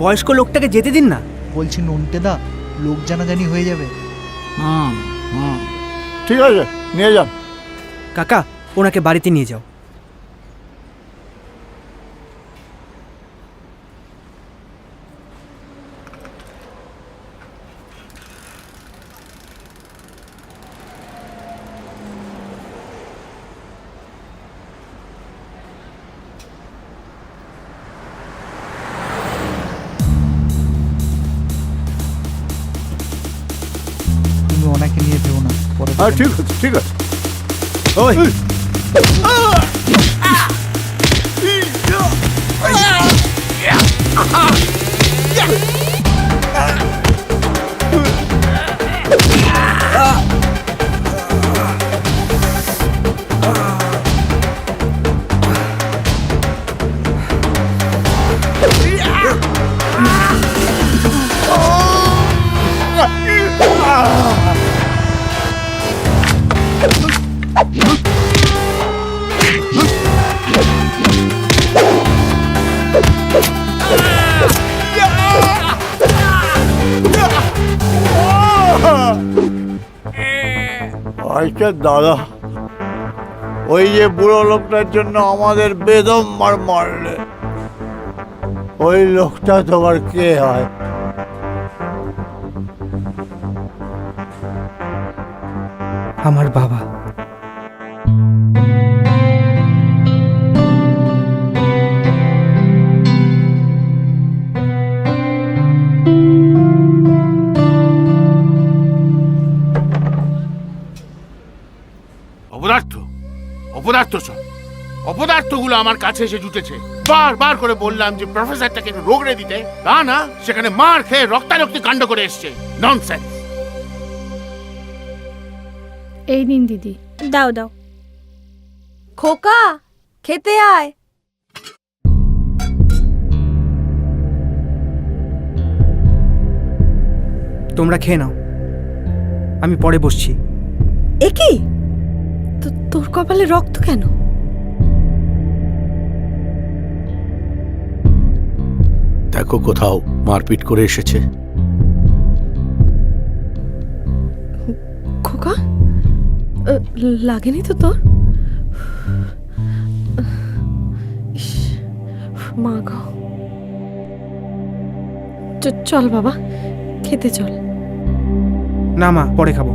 বয়স্ক লোকটাকে যেতে দিন না। বলছি নন্টে দা, লোক জানাজানি হয়ে যাবে। ঠিক আছে, নিয়ে যান। কাকা, ওনাকে বাড়িতে নিয়ে যাও। তুমি ওনাকে নিয়ে যেও না, পরে হ্যাঁ ঠিক আছে, ঠিক আছে। ওই আচ্ছা দাদা, ওই যে বুড়ো লোকটার জন্য আমাদের বেদম মারলে, ওই লোকটা তোমার কে হয়? আমার বাবা। অপদার্থ, অপদার্থ সব অপদার্থগুলো আমার কাছে এসে জুটেছে। বারবার করে বললাম যে প্রফেসরটাকে একটু রোগড়ে দিতে, তা না, সেখানে মার খেয়ে রক্তারক্তি কাণ্ড করে এসছে। ননসেন্স। এই নিন দিদি। দাও দাও। খোকা, খেতে আয়। তোমরা খেয়ে নাও, আমি পরে বসছি। এ কি, তোর কপালে রক্ত কেন? দেখো, কোথাও মারপিট করে এসেছে। খোকা, লাগেনি তো তোর? ইস, মা গো। চল বাবা, খেতে চল। না মা, পরে খাবো।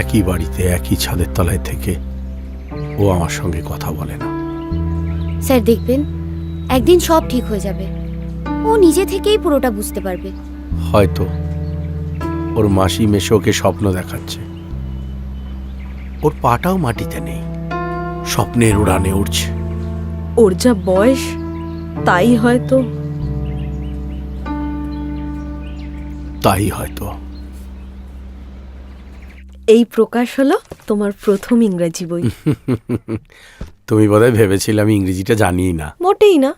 একই বাড়িতে একই ছাদের তলায় থেকে ও আমার সঙ্গে কথা বলে না। স্যার দেখবেন, একদিন সব ঠিক হয়ে যাবে। ও নিজে থেকেই পুরোটা বুঝতে পারবে। হয়তো ওর মাসি মেশোকে স্বপ্ন দেখাচ্ছে। ওর পাটাও মাটিতে নেই, স্বপ্নের উড়ানে উড়ছে। ওর যা বয়স, তাই হয়তো। এই প্রকাশ হলো তোমার প্রথম ইংরেজি বই। তুমি বোধহয় ভেবেছিলে আমি ইংরেজিটা জানিই না। মোটেই না।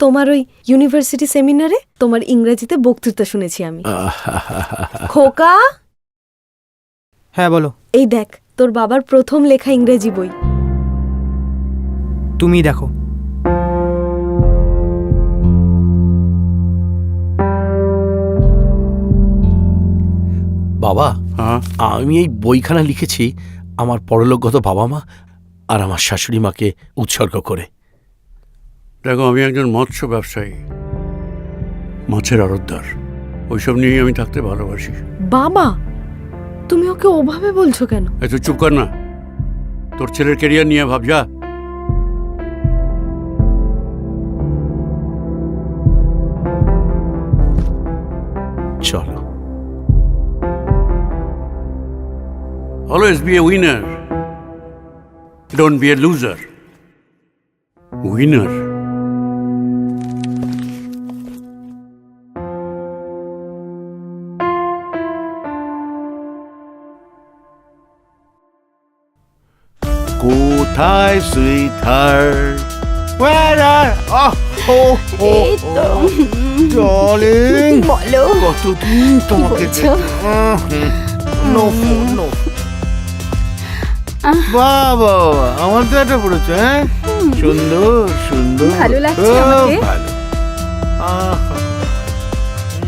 তোমার ওই ইউনিভার্সিটি সেমিনারে তোমার ইংরেজিতে বক্তৃতা শুনেছি আমি। খোকা, হ্যাঁ বলো। এই দেখ, তোর বাবার প্রথম লেখা ইংরেজি বই। তুমি দেখো। বাবা, আমি এই বইখানা লিখেছি আমার পরলোকগত বাবা মা আর আমার শাশুড়ি মাকে উৎসর্গ করে। দেখো, আমি একজন মৎস্য ব্যবসায়ী, মাছের আড়তদার। ওইসব নিয়েই আমি থাকতে ভালোবাসি। বাবা, তুমি ওকে ওভাবে বলছো কেন? তুই চুপ কর না, তোর ছেলের ক্যারিয়ার নিয়ে ভাব। যা। চলো। Always be a winner. Don't be a loser. Winner. কোথায় সুইটহার্ট? Where are? এই তো। ডার্লিং, বলো। কতদিন তোমাকে বলছো? No phone, no. বাবা, আমার তো এটা পড়েছে, হ্যাঁ? সুন্দর সুন্দর, ভালো লাগছে খুব আমাকে। ভালো। আহা,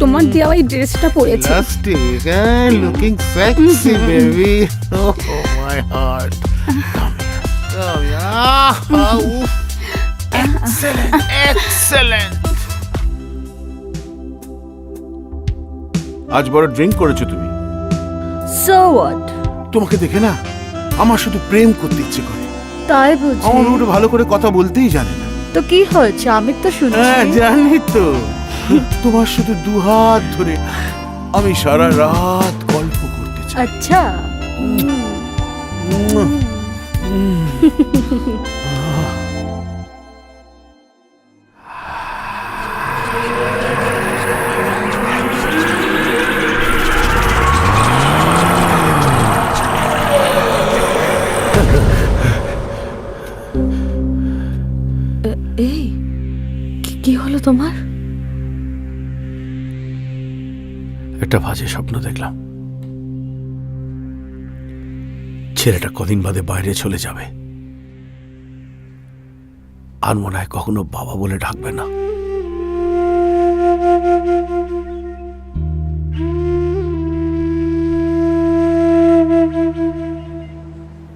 তোমার দেওয়া এই ড্রেসটা পরেছে। Plastic, eh? Looking sexy, baby. Oh, my heart. Come here. Oof. Excellent, excellent. আজ বড় ড্রিঙ্ক করেছো তুমি। So what? তোমাকে দেখে না আমার শুধু প্রেম করতে ইচ্ছে করে। তাই বুঝি? আমার ওটা ভালো করে কথা বলতেই জানে না। তো কি হয়েছে? আমি তো শুনছি। হ্যাঁ, জানি তো। তোমার শুধু দুহাত ধরে আমি সারা রাত গল্প করতে চাই। আচ্ছা। এই কি হলো তোমার? একটা বাজে স্বপ্ন দেখলাম। ছেলেটা কদিন বাদে বাইরে চলে যাবে, আর মনে হয় কখনো বাবা বলে ডাকবে না।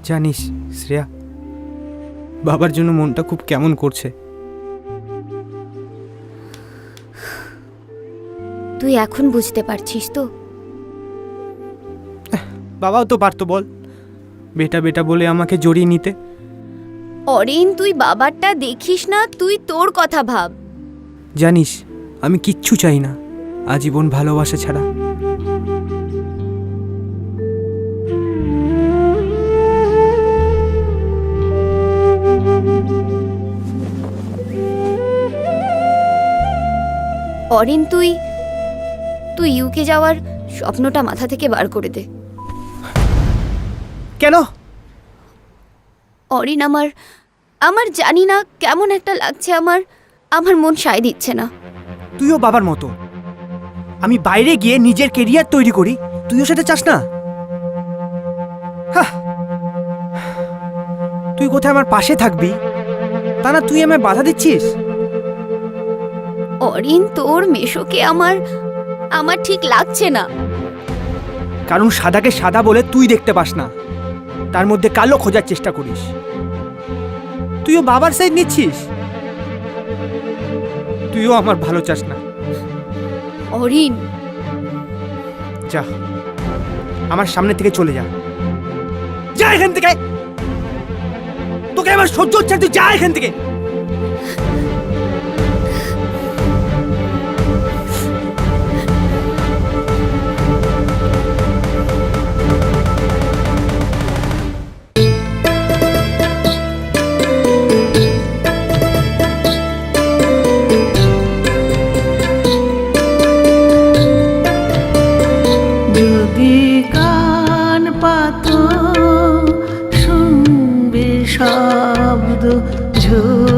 জানিস শ্রেয়া, বাবার জন্য মনটা খুব কেমন করছে। তুই এখন বুঝতে পারছিস তো? বাবাও তো পারতো, বল, বেটা বেটা বলে আমাকে জড়িয়ে নিতে। অরিন, তুই বাবারটা দেখিস না, তুই তোর কথা ভাব। জানিস আমি কিচ্ছু চাই না আজীবন ভালোবাসা ছাড়া। অরিন, তুই ইউকে যাওয়ার স্বপ্নটা মাথা থেকে বার করে দে। কেন? অরিন, আমার জানি না কেমন একটা লাগছে, আমার মন সায় দিচ্ছে না। তুইও বাবার মতো, আমি বাইরে গিয়ে নিজের কেরিয়ার তৈরি করি, তুইও সেটা চাস না? হাহ। তুই কোথায় আমার পাশে থাকবি, তা না তুই আমায় বাধা দিচ্ছিস। অরিন, তোর মেশোকে আমার ঠিক লাগছে না। কারণ সাদাকে সাদা বলে তুই দেখতে পাস না, তার মধ্যে কালো খোঁজার চেষ্টা করিস। তুইও বাবার সাইড নিচ্ছিস, তুইও আমার ভালো চাস না। অরিন, যা আমার সামনে থেকে চলে যা, যা এখান থেকে। তোকে আমার সহ্য হচ্ছে না, তুই যা এখান থেকে। যদি কান পাতো শুনবে শব্দ ঝোল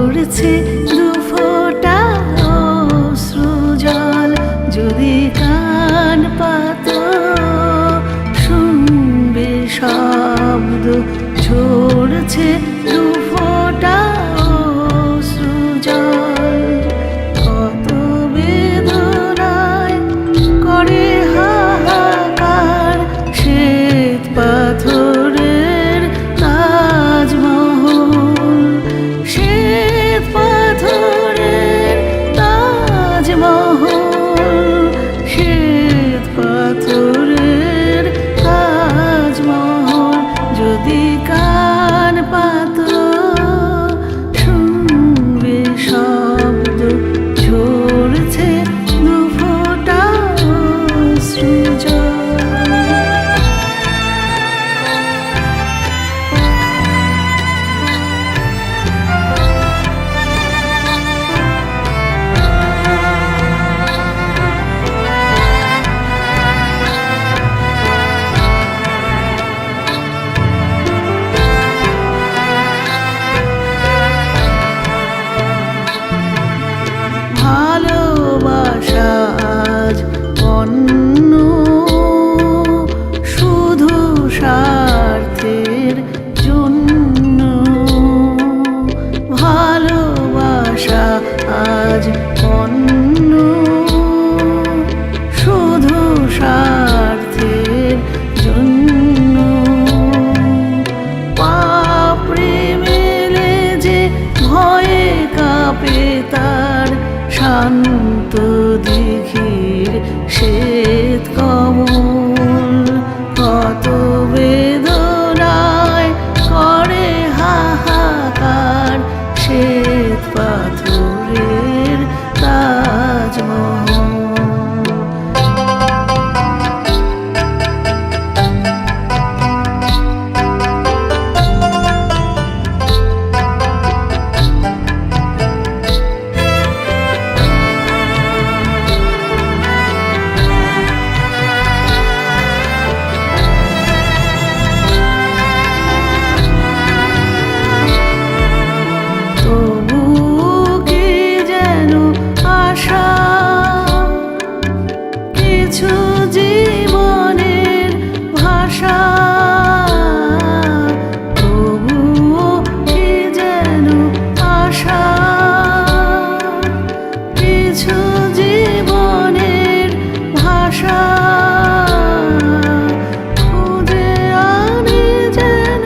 অন্য শুধু স্বার্থের জন্য পাপড়ে মেলে যে ভয়ে কাঁপে তার শান্ত দিঘির শ্বেত কমল কত বেদনায় করে হাহাকার শ্বেত পাথরের তাজমহল। কিছু জীবনের ভাষা তবুও কি যেন আশা কিছু জীবনের ভাষা খুঁজে আনে যেন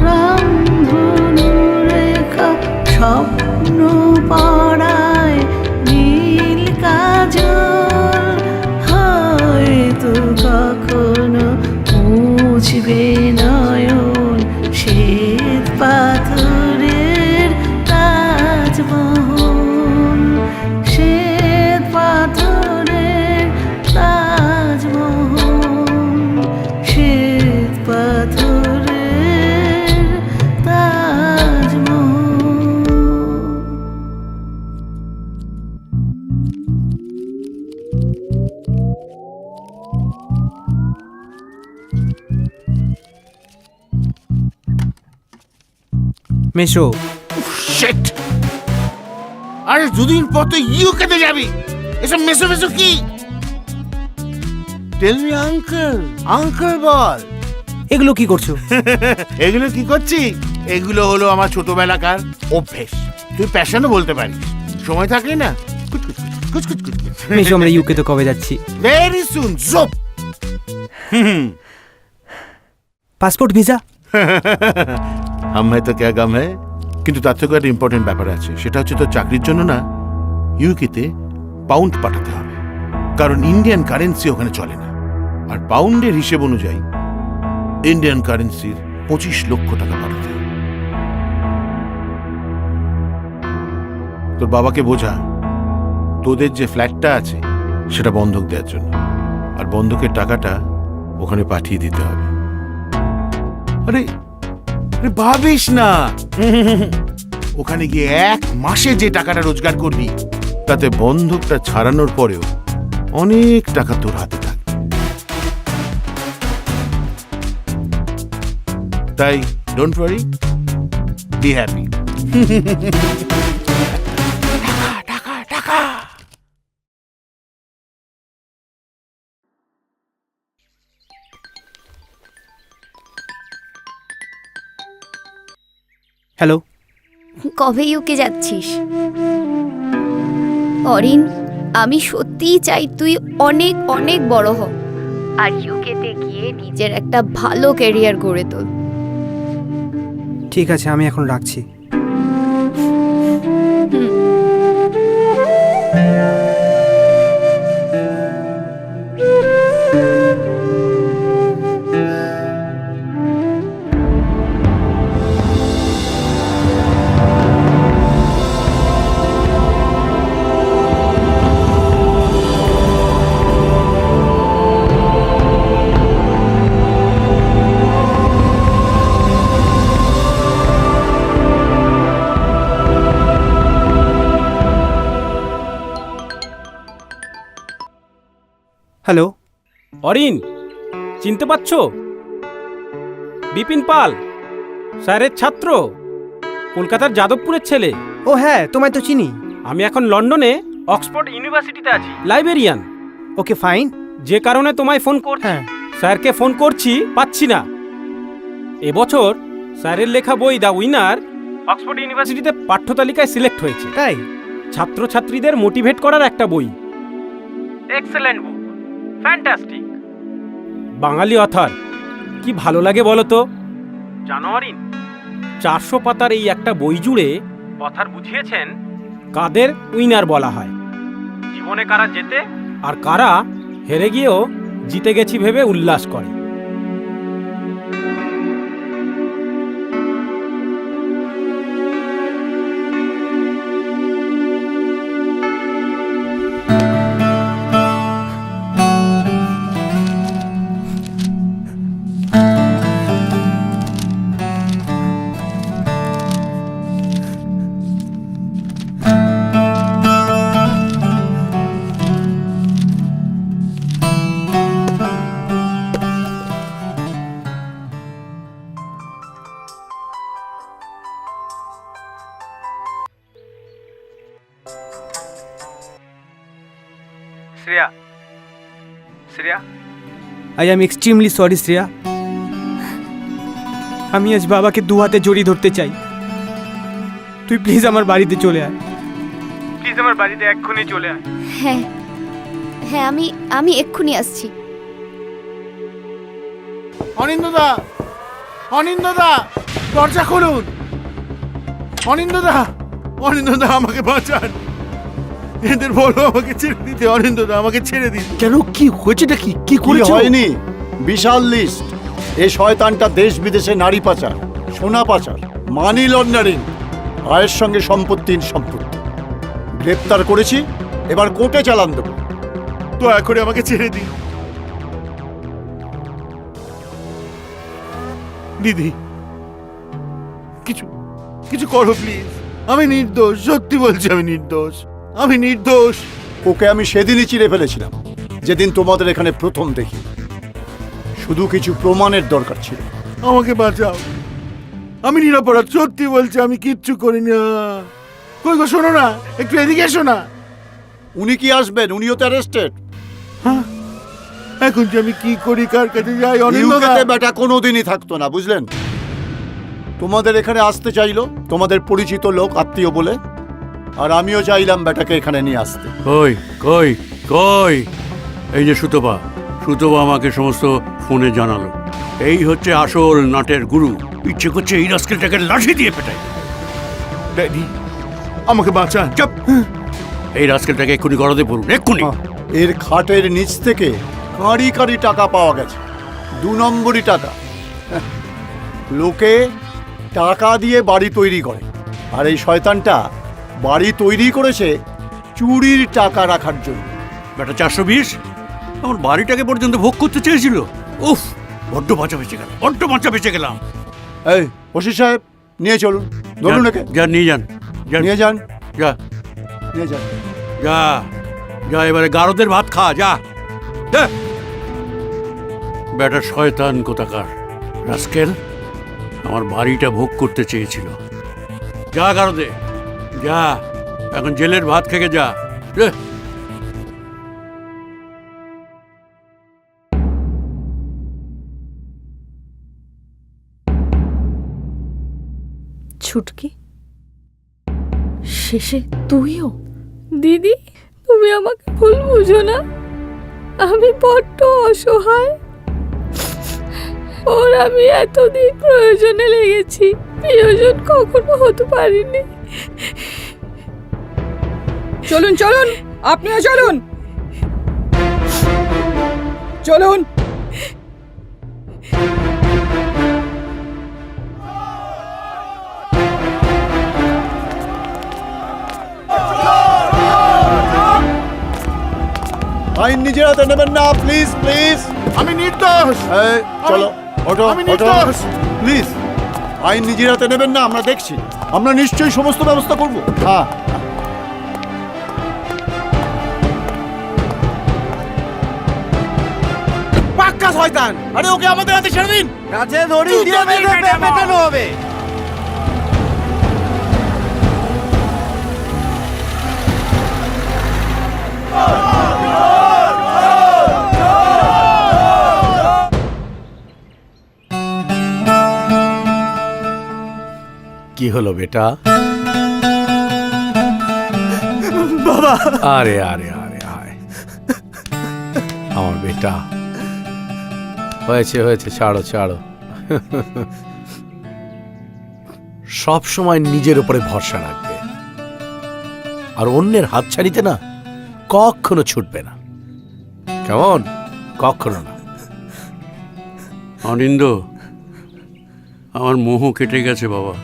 রামধনু রেখা স্বপ্ন পড়ায় নীল কাজল হয়তো কখনো মুছবে নয়ন শ্বেত পাথরের তাজমহল শ্বেত পাথরের তাজমহল শ্বেত পাথরের তাজমহল। মেশো শিট! আরে দুদিন পর তো ইউকেতে যাবি, এসব মেসো মেসো কি? টেল মি আঙ্কেল, আঙ্কেল বল। এগুলো কি করছো? এগুলো কি করছি? এগুলো হলো আমার ছোটবেলাকার অভ্যেস। তুই প্যাশনও বলতে পারিস। সময় থাকলে না মেশো আমরা ইউকে তো কবে যাচ্ছি? Very soon job. Passport visa হাম তো ক্যা গাম হ্যায়। কিন্তু তার থেকে একটা ইম্পর্টেন্ট ব্যাপার আছে, সেটা হচ্ছে তোর চাকরির জন্য না ইউকেতে পাউন্ড পাঠাতে হবে, কারণ ইন্ডিয়ান কারেন্সি ওখানে চলে না। আর পাউন্ডের হিসেব অনুযায়ী ইন্ডিয়ান কারেন্সির 25 লক্ষ টাকা পাঠাতে হবে। তোর বাবাকে বোঝা তোদের যে ফ্ল্যাটটা আছে সেটা বন্ধক দেওয়ার জন্য, আর বন্ধকের টাকাটা ওখানে পাঠিয়ে দিতে হবে। আরে আরে ভাবিস না, ওখানে গিয়ে 1 মাসে যে টাকাটা রোজগার করবি তাতে বন্ধকটা ছাড়ানোর পরেও অনেক টাকা তোর হাতে থাকবে। তাই ডোন্ট ওয়ারি, বি হ্যাপি। টাকা টাকা টাকা। হ্যালো, কবে ইউকে যাচ্ছিস? অরিন, আমি সত্যিই চাই তুই অনেক অনেক বড় হ আর ইউকেতে গিয়ে নিজের একটা ভালো ক্যারিয়ার গড়ে তোল। ঠিক আছে, আমি এখন রাখছি। হ্যালো, অরিন, চিনতে পারছো? বিপিন পাল, স্যারের ছাত্র, কলকাতার যাদবপুরের ছেলে। ও হ্যাঁ, তোমায় তো চিনি। আমি এখন লন্ডনে অক্সফোর্ড ইউনিভার্সিটিতে আছি, লাইব্রেরিয়ান। Okay fine. যে কারণে তোমায় ফোন করছি, স্যারকে ফোন করছি, পাচ্ছি না। এবছর স্যারের লেখা বই দ্য উইনার অক্সফোর্ড ইউনিভার্সিটিতে পাঠ্য তালিকায় সিলেক্ট হয়েছে। তাই? ছাত্রছাত্রীদের মোটিভেট করার একটা বই। এক্সেলেন্ট বুক, ফ্যান্টাস্টিক। বাঙালি অথর, কি ভালো লাগে বলো তো? জানো অরিন, 400 পাতার এই একটা বই জুড়ে অথর বুঝিয়েছেন কাদের উইনার বলা হয়, জীবনে কারা জেতে আর কারা হেরে গিয়েও জিতে গেছি ভেবে উল্লাস করে। Shreya, Shreya, I am extremely sorry Shreya. আমি আজ বাবাকে দু হাতে জড়িয়ে ধরতে চাই। তুই প্লিজ আমার বাড়িতে চলে আয়, প্লিজ আমার বাড়িতে এক্ষুনি চলে আয়। হ্যাঁ হ্যাঁ, আমি এক্ষুনি আসছি। অনিন্দদা, অনিন্দদা, দরজা খুলুন। অনিন্দদা, অনিন্দদা, আমাকে বাঁচান। এদের বলো আমাকে ছেড়ে দিতে। অনিন্দদা, আমাকে ছেড়ে দিন। কেন, কি হয়েছেটা? কি কি কি করেছো? হয়নি? বিশাল লিস্ট। এই শয়তানটা দেশ বিদেশে নারী পাচার, সোনা পাচার, মানি লন্ডারিং, আয়ের সঙ্গে সম্পত্তির সম্পত্তি গ্রেপ্তার করেছি। এবার কোর্টে চালান দেবো। দয়া করে আমাকে ছেড়ে দিন। দিদি, কিছু কিছু করো প্লিজ। আমি নির্দোষ, সত্যি বলছি আমি নির্দোষ, আমি নির্দোষ। ওকে আমি সেদিনই চিড়ে ফেলেছিলাম, যেদিন তোমাদের এখানে প্রথম দেখি। শুধু কিছু প্রমাণের দরকার ছিল। আমাকে বাঁচাও, আমি নিরপরাধ, সত্যি বলছি আমি কিচ্ছু করিনি। কই গো, শোনো না, একটু এদিকে এসো না। উনি কি আসবেন? উনিও তো অ্যারেস্টেড। এখন যে আমি কি করি, কার কাছে যাই? ইউকেতে বেটা কোনোদিনই থাকতো না, বুঝলেন? তোমাদের এখানে আসতে চাইলো তোমাদের পরিচিত লোক, আত্মীয় বলে, আর আমিও চাইলাম বেটাকে এখানে নিয়ে আসতে। কই কই কই, এই যে সুতপা, সুতপা আমাকে সমস্ত ফোনে জানালো। এই হচ্ছে আসল নাটের গুরু। ইচ্ছে করছে এই রাস্কেলটাকে লাঠি দিয়ে পেটাই। ড্যাডি, আমাকে বাঁচান। চুপ! এই রাস্কেলটাকে এক্ষুনি গড়াতে পড়ুন, এক্ষুনি। এর খাটের নিচ থেকে কাঁড়ি কাঁড়ি টাকা পাওয়া গেছে, 2 নম্বরই টাকা। লোকে টাকা দিয়ে বাড়ি তৈরি করে, আর এই শয়তানটা বাড়ি তৈরি করেছে চুরির টাকা রাখার জন্য। বেটা 420 আমার বাড়িটাকে পর্যন্ত ভোগ করতে চেয়েছিল। উফ, বড্ড বাঁচা বেঁচে গেল, বড্ড বাঁচা বেঁচে গেলাম। এই ওসি সাহেব, নিয়ে চলুন, ধরুন একে। যা, নিয়ে যান, নিয়ে যান, যা, নিয়ে যান, যা যা, এবারে গারদের ভাত খা, যা। বেটা শয়তান কোথাকার রাস্কেল আমার বাড়িটা ভোগ করতে চেয়েছিল। যা গারদে, যা, এখন জেলের ভাত খেয়ে যা। ছুটকি, শেষে তুইও? দিদি, তুমি আমাকে ভুল বুঝো না, আমি বড্ড অসহায়। ওর আমি এতদিন প্রয়োজনে লেগেছি, প্রিয়জন কখনো হতে পারিনি। চলুন চলুন, আপনিও চলুন, চলুন। আইন নিজের হাতে নেবেন না, প্লিজ প্লিজ। আমি নির্দোষ। চলো, ওঠো, আমি ওঠো, নির্দোষ। প্লিজ। আইন নিজের হাতে নেবেন না, আমরা দেখছি, আমরা নিশ্চয়ই সমস্ত ব্যবস্থা করব। হ্যাঁ, পাক্কা শয়তান। আরে ওকে আমাদের হাতে ছেড়ে দিন। কাছে দড়ি দিয়ে বেঁধে পেটানো হবে। কি হলো বেটা? বাবা। আরে আরে আরে আয় আমার বেটা, হয়েছে হয়েছে, ছাড়ো ছাড়ো। সব সময় নিজের উপরে ভরসা রাখবে, আর অন্যের হাত ছাড়িতে না কখনো ছুটবে না, কেমন? কখনো না। অনিন্দ, আমার মোহ কেটে গেছে বাবা।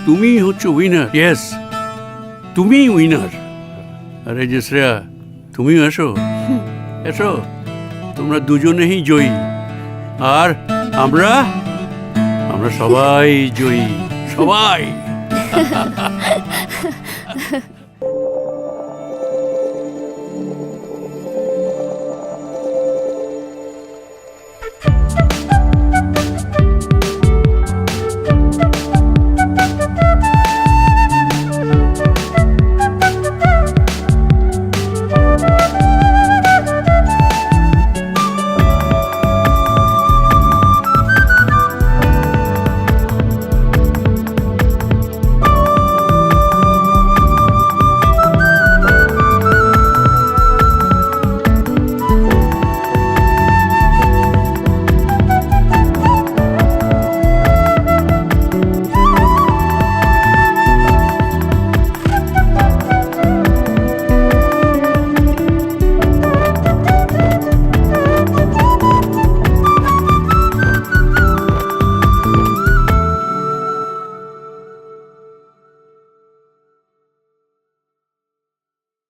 তুমি হচ্ছে উইনার। ইয়েস, তুমি উইনার। আরে যে শ্রেয়া, তুমি এসো এসো, তোমরা দুজনেই জয়ী, আর আমরা সবাই জয়ী, সবাই।